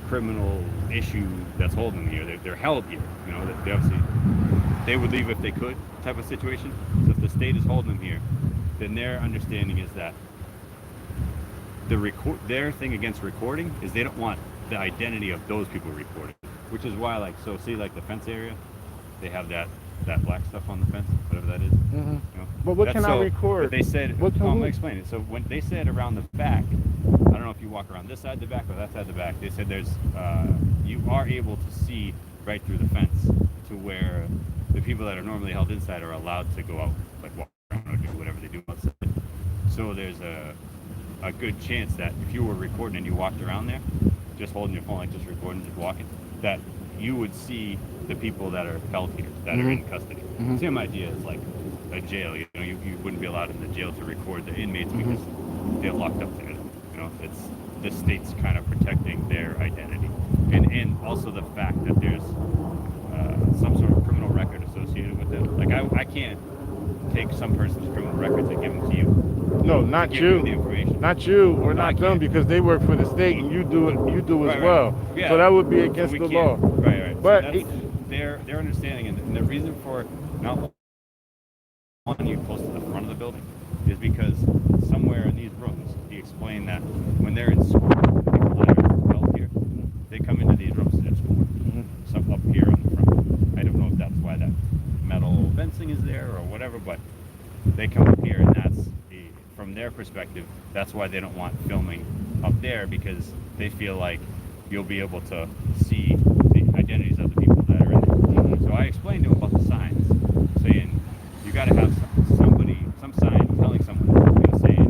criminal issue that's holding them here. They're held here. You know, they obviously they would leave if they could, type of situation. So if the state is holding them here, then their understanding is that their thing against recording is they don't want the identity of those people recorded, which is why, like, so see, like the fence area, they have that black stuff on the fence, whatever that is. Mm-hmm. You know? But what can I record? But they said, what can I'm gonna explain it. So when they said around the back, I don't know if you walk around this side of the back or that side of the back, they said there's you are able to see right through the fence to where the people that are normally held inside are allowed to go out, like walk around or do whatever they do outside. So there's a good chance that if you were recording and you walked around there, just holding your phone, like just recording, just walking, that you would see the people that are held here, that are in custody. Mm-hmm. Same idea as like a jail. You know, you wouldn't be allowed in the jail to record the inmates because they're locked up there. You know, it's the state's kind of protecting their identity, and also the fact that there's some sort of criminal record associated with them. Like I can't take some person's criminal records and give them to you. No, not Give them the you. information. Not you or No, I not them can't. because they work for the state and you do it. You do as Right, well. right. Yeah. So that would be So against we the can't- law. Right. But so that's their understanding, and the reason for not wanting you close to the front of the building is because somewhere in these rooms, he explained that when they're in school, the people that are out here, they come into these rooms in school. Some up here on the front. I don't know if that's why that metal fencing is there or whatever, but they come up here, and that's from their perspective, that's why they don't want filming up there, because they feel like you'll be able to see the identities of the people that are in there. So I explained to him about the signs, saying you got to have some sign telling someone, saying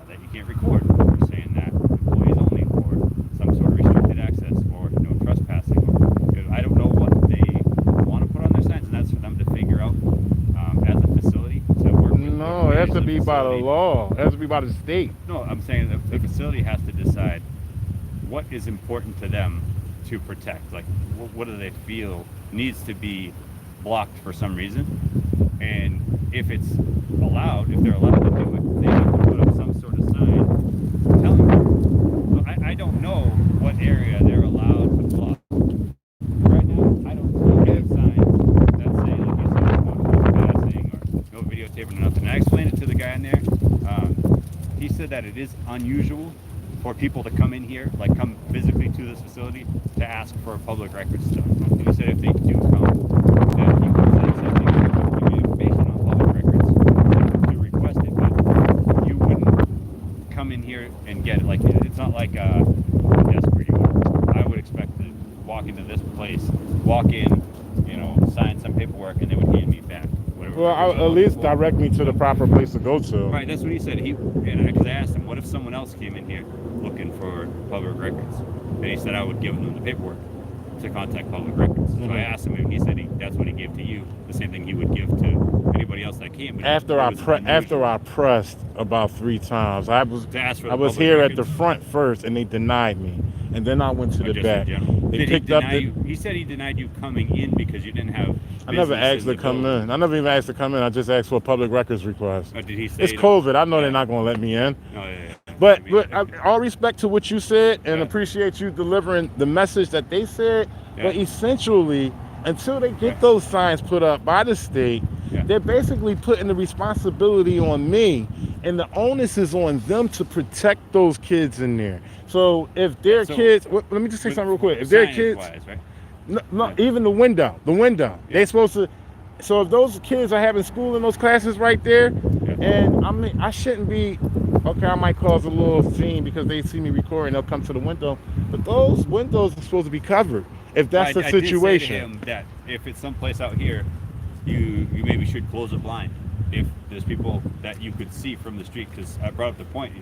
that you can't record, or saying that employees only, or some sort of restricted access, or no trespassing. I don't know what they want to put on their signs, and that's for them to figure out as a facility to work with. No, it has to be by the law. It has to be by the state. No, I'm saying that the facility has to decide what is important to them to protect. Like, what do they feel needs to be blocked for some reason? And if it's allowed, if they're allowed to do it, they have to put up some sort of sign telling them. So I don't know what area they're allowed to block. Right now, I don't see any signs that say, like you said, no trespassing or no videotaping or nothing. And I explained it to the guy in there. He said that it is unusual for people to come in here, like come physically to this facility, to ask for public records stuff. And he said if they do come, that he was accepting information on public records to request it, but you wouldn't come in here and get it. Like, it's not like a desk where I would expect to walk into this place, walk in, sign some paperwork, and they would hand me back whatever. Well, at least direct me to the proper place to go to. Right, that's what he said. Because I asked him, what if someone else came in here looking for public records? And he said I would give them the paperwork to contact public records. So I asked him, and he said that's what he gave to you, the same thing he would give to anybody else that came. After I pressed about 3 times, I was public here records. at the front first, and they denied me, and then I went to the back. They Did picked he up deny you? He said he denied you coming in because you didn't have. I never business asked in to the come building. in. I never even asked to come in. I just asked for a public records request. Or did he say It's that- COVID. I know Yeah. they're not going to let me in. Oh, yeah. But I mean, all respect to what you said, and Yeah. appreciate you delivering the message that they said. Yeah. But essentially, until they get those signs put up by the state, Yeah. they're basically putting the responsibility on me, and the onus is on them to protect those kids in there. So if their So- kids, let me just say something real quick. If their kids, Signage-wise, right? no, even the window, Yeah. they're supposed to. So if those kids are having school in those classes right there, Yeah. and I shouldn't be, okay, I might cause a little scene because they see me recording, they'll come to the window, but those windows are supposed to be covered if that's the I did say to situation. him that if it's someplace out here, you maybe should close a blind. If there's people that you could see from the street, because I brought up the point,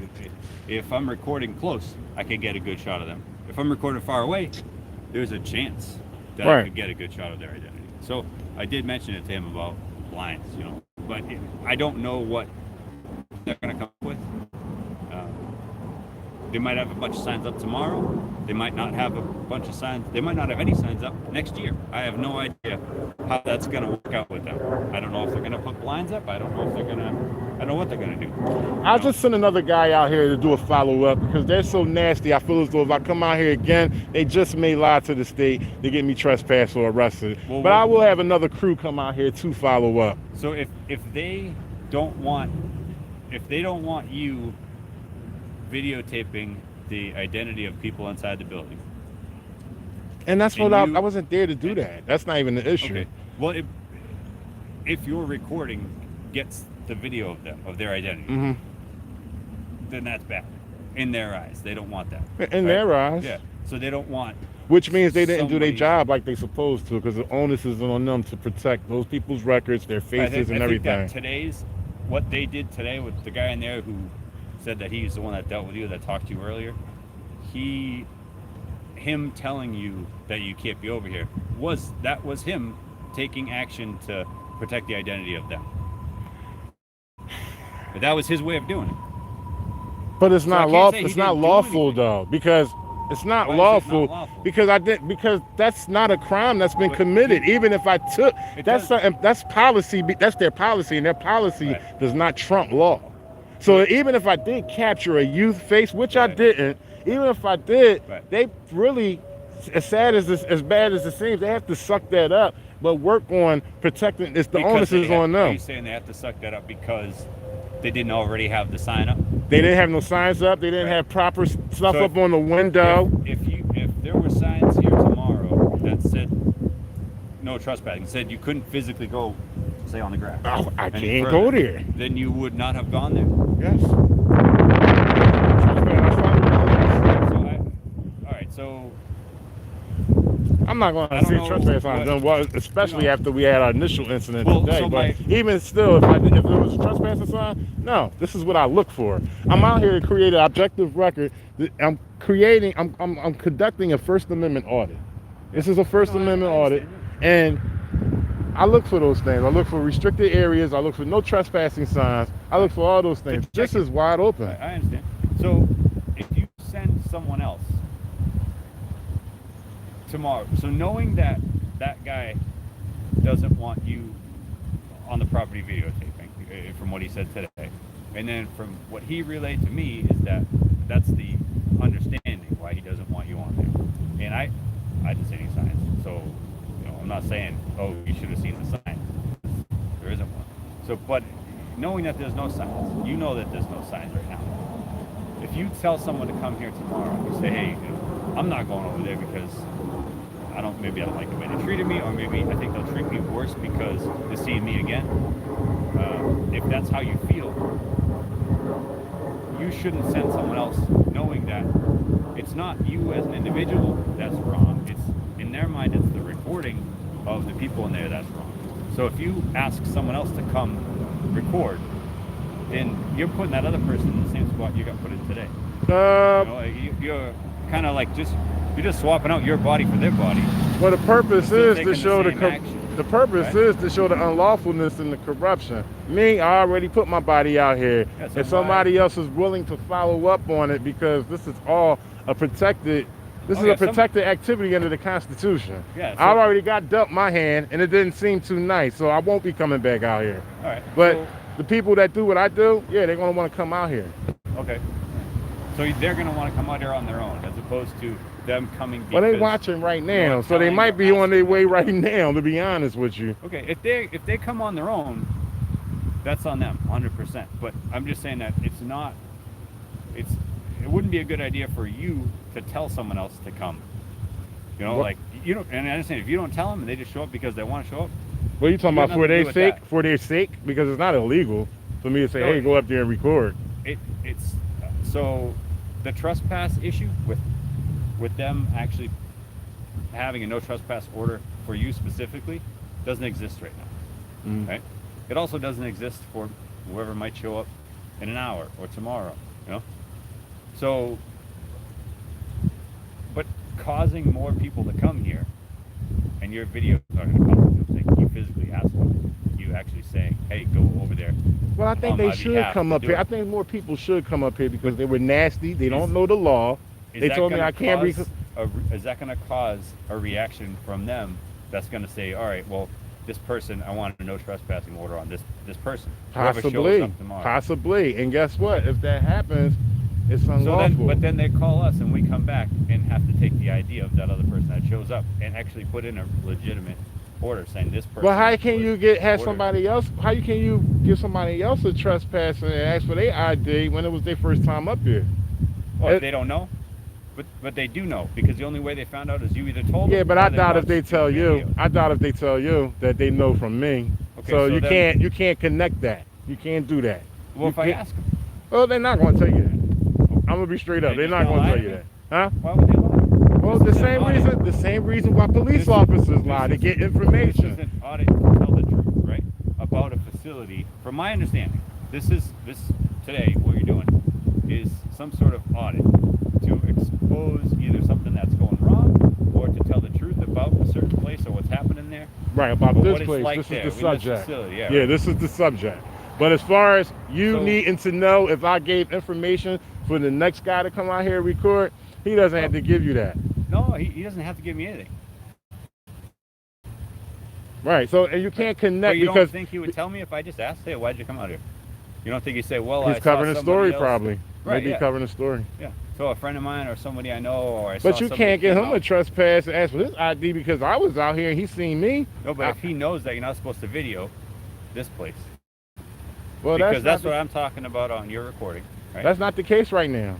if I'm recording close, I could get a good shot of them. If I'm recording far away, there's a chance that I Right. could get a good shot of their identity. So I did mention it to him about blinds, but I don't know what they're going to come up with. They might have a bunch of signs up tomorrow. They might not have a bunch of signs. They might not have any signs up next year. I have no idea how that's going to work out with them. I don't know if they're going to put blinds up. I don't know if they're going to, I don't know what they're going to do. I'll just send another guy out here to do a follow-up because they're so nasty. I feel as though if I come out here again, they just may lie to the state to get me trespassed or arrested. Well, but I will have another crew come out here to follow up. So if they don't want you videotaping the identity of people inside the building. And that's what And I wasn't there to do that. That's not even the issue. Okay. Well, if your recording gets the video of them, of their identity, then that's bad. In their eyes, they don't want that. In their eyes. Yeah. So they don't want. Which means they didn't do their somebody- job like they supposed to, because the onus is on them to protect those people's records, their faces, and I think everything. that what they did today with the guy in there who said that he's the one that dealt with you, that talked to you earlier, him telling you that you can't be over here was him taking action to protect the identity of them. But that was his way of doing it. But it's So I not can't law. say he It's not didn't do lawful anything. though, because It's not Why is it lawful, not lawful? because that's not a crime that's been committed. Even if I took that's policy. That's their policy, and their policy does not trump law. So even if I did capture a youth face, which I didn't, even if I did, they really, as bad as it seems, they have to suck that up, but work on protecting. It's the onus is on them. Are you saying they have to suck that up because they didn't already have the sign up? They didn't have no signs up. They didn't have proper stuff up on the window. If there were signs here tomorrow that said no trespassing, said you couldn't physically go, say, on the grass. Oh, I can't go there. Then you would not have gone there. Yes. All right, so I'm not going to see trespass signs done, well, especially after we had our initial incident today. So but even still, if there was a trespassing sign, no, this is what I look for. I'm out here to create an objective record. I'm conducting a First Amendment audit. This is a First Amendment audit, and I look for those things. I look for restricted areas. I look for no trespassing signs. I look for all those things. This is wide open. I understand. So if you send someone else tomorrow, so knowing that that guy doesn't want you on the property videotaping, from what he said today, and then from what he relayed to me is that that's the understanding why he doesn't want you on there. And I didn't see any signs, so I'm not saying, oh, you should have seen the sign. There isn't one. So, but knowing that there's no signs, you know that there's no signs right now. If you tell someone to come here tomorrow, you say, hey, I'm not going over there because maybe I don't like the way they treated me, or maybe I think they'll treat me worse because they're seeing me again. If that's how you feel, you shouldn't send someone else knowing that it's not you as an individual that's wrong. It's in their mind, it's the recording of the people in there that's wrong. So if you ask someone else to come record, then you're putting that other person in the same spot you got put in today. You're kind of like you're just swapping out your body for their body. Well, the purpose is to show the unlawfulness and the corruption. Me, I already put my body out here, and somebody else is willing to follow up on it because this is all a protected. This is a protected activity under the Constitution. Yeah, I already got dealt my hand, and it didn't seem too nice, so I won't be coming back out here. All right. But the people that do what I do, yeah, they're going to want to come out here. Okay. So they're going to want to come out here on their own, as opposed to them coming. Well, they're watching right now, so they might be on their way right now, to be honest with you. Okay, if they come on their own, that's on them, 100%. But I'm just saying that it wouldn't be a good idea for you to tell someone else to come. Like you don't. And I understand if you don't tell them and they just show up because they want to show up. What are you talking about? For their sake? For their sake? Because it's not illegal for me to say, hey, go up there and record. It's so the trespass issue with them actually having a no trespass order for you specifically doesn't exist right now. Right? It also doesn't exist for whoever might show up in an hour or tomorrow. So, but causing more people to come here, and your videos are going to come, like you physically ask them, you actually saying, hey, go over there. Well, I think they should come up here. I think more people should come up here because they were nasty. They don't know the law. They told me I can't be. Is that going to cause a reaction from them that's going to say, all right, well, this person, I want a no trespassing order on this person. Possibly. And guess what? If that happens, it's unlawful. But then they call us and we come back and have to take the ID of that other person that shows up and actually put in a legitimate order saying this person. Well, how can you have somebody else? How can you give somebody else a trespass and ask for their ID when it was their first time up here? Well, they don't know. But they do know, because the only way they found out is you either told them. Yeah, but I doubt if they tell you. I doubt if they tell you that they know from me. Okay, so you can't connect that. You can't do that. Well, if I ask them. Well, they're not going to tell you that. I'm gonna be straight up. They're not going to tell you that. Huh? Why would they lie? Well, the same reason why police officers lie, to get information. This is an audit to tell the truth, right? About a facility. From my understanding, this today, what you're doing is some sort of audit to expose either something that's going wrong or to tell the truth about a certain place or what's happening there. Right, about this place. This is the subject. Yeah, this is the subject. But as far as you needing to know if I gave information for the next guy to come out here and record, He doesn't have to give you that. No, he doesn't have to give me anything. Right. So, and you can't connect But you because don't think he would tell me if I just asked, hey, why'd you come out here? You don't think he'd say, well, he's I covering saw a story somebody else. probably. Right, Maybe yeah. covering a story. Yeah. So a friend of mine or somebody I know, or I saw But you somebody can't get came him a out. trespass and ask for his ID because I was out here and he seen me. No, but if he knows that you're not supposed to video this place. Well, Because that's not what I'm talking about on your recording, right? That's not the case right now.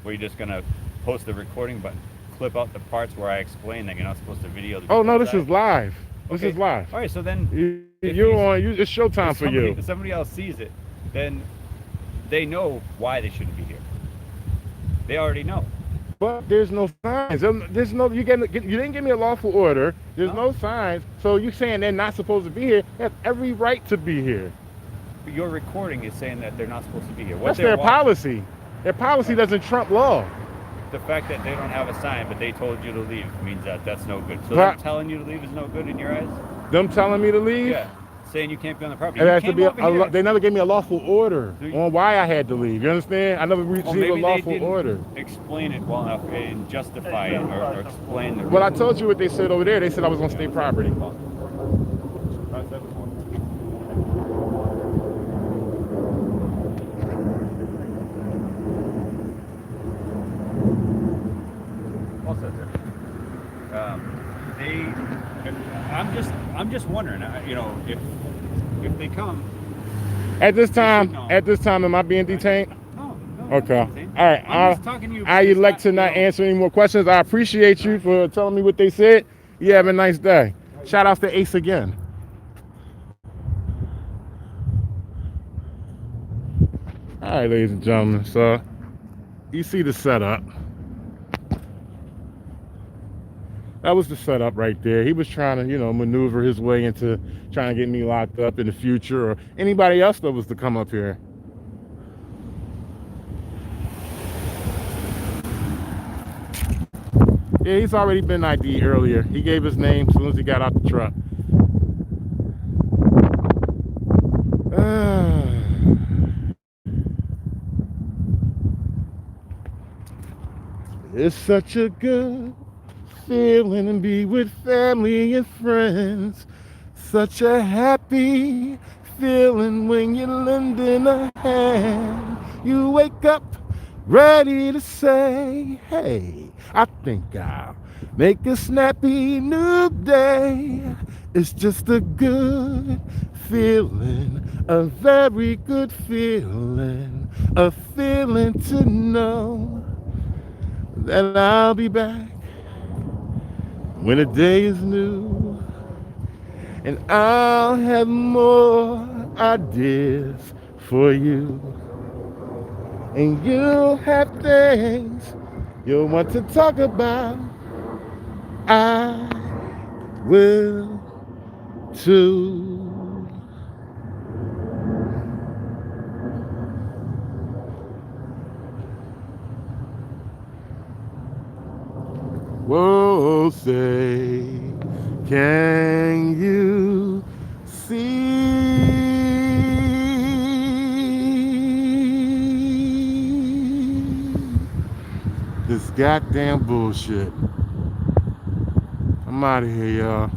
Where you're just going to post the recording but clip out the parts where I explain that you're not supposed to video the Oh people no, this outside. is live. This Okay. is live. All right, so then You're on. It's showtime if for somebody, you. If somebody else sees it, then they know why they shouldn't be here. They already know. But there's no signs. There's no. You didn't give me a lawful order. There's no signs. So you're saying they're not supposed to be here. They have every right to be here. But your recording is saying that they're not supposed to be here. What That's they're their watching- policy. Their policy doesn't trump law. The fact that they don't have a sign, but they told you to leave, means that that's no good. So But- them telling you to leave is no good in your eyes? Them telling me to leave. Yeah. Saying you can't be on the property. It You has to came be over here. they never gave me a lawful order So you- on why I had to leave. You understand? I never received Well, a maybe they lawful didn't order. explain it well enough and justify it or explain the Well, I told you what they said over there. They said I was on state property. I'm just wondering, you know, if they come. At this time, No. am I being detained? No. Okay. All Anything. right. I'm just talking to you. I because elect to not you know, answer any more questions. I appreciate you for telling me what they said. You have a nice day. Shout out to Ace again. All right, ladies and gentlemen. So you see the setup. That was the setup right there. He was trying to, maneuver his way into trying to get me locked up in the future or anybody else that was to come up here. Yeah, he's already been ID'd earlier. He gave his name as soon as he got out the truck. It's such a good feeling to be with family and friends. Such a happy feeling when you're lending a hand. You wake up ready to say, hey, I think I'll make a snappy new day. It's just a good feeling, a very good feeling, a feeling to know that I'll be back when the day is new, and I'll have more ideas for you, and you'll have things you'll want to talk about. I will too. Whoa, say, can you see this goddamn bullshit? I'm out of here, y'all.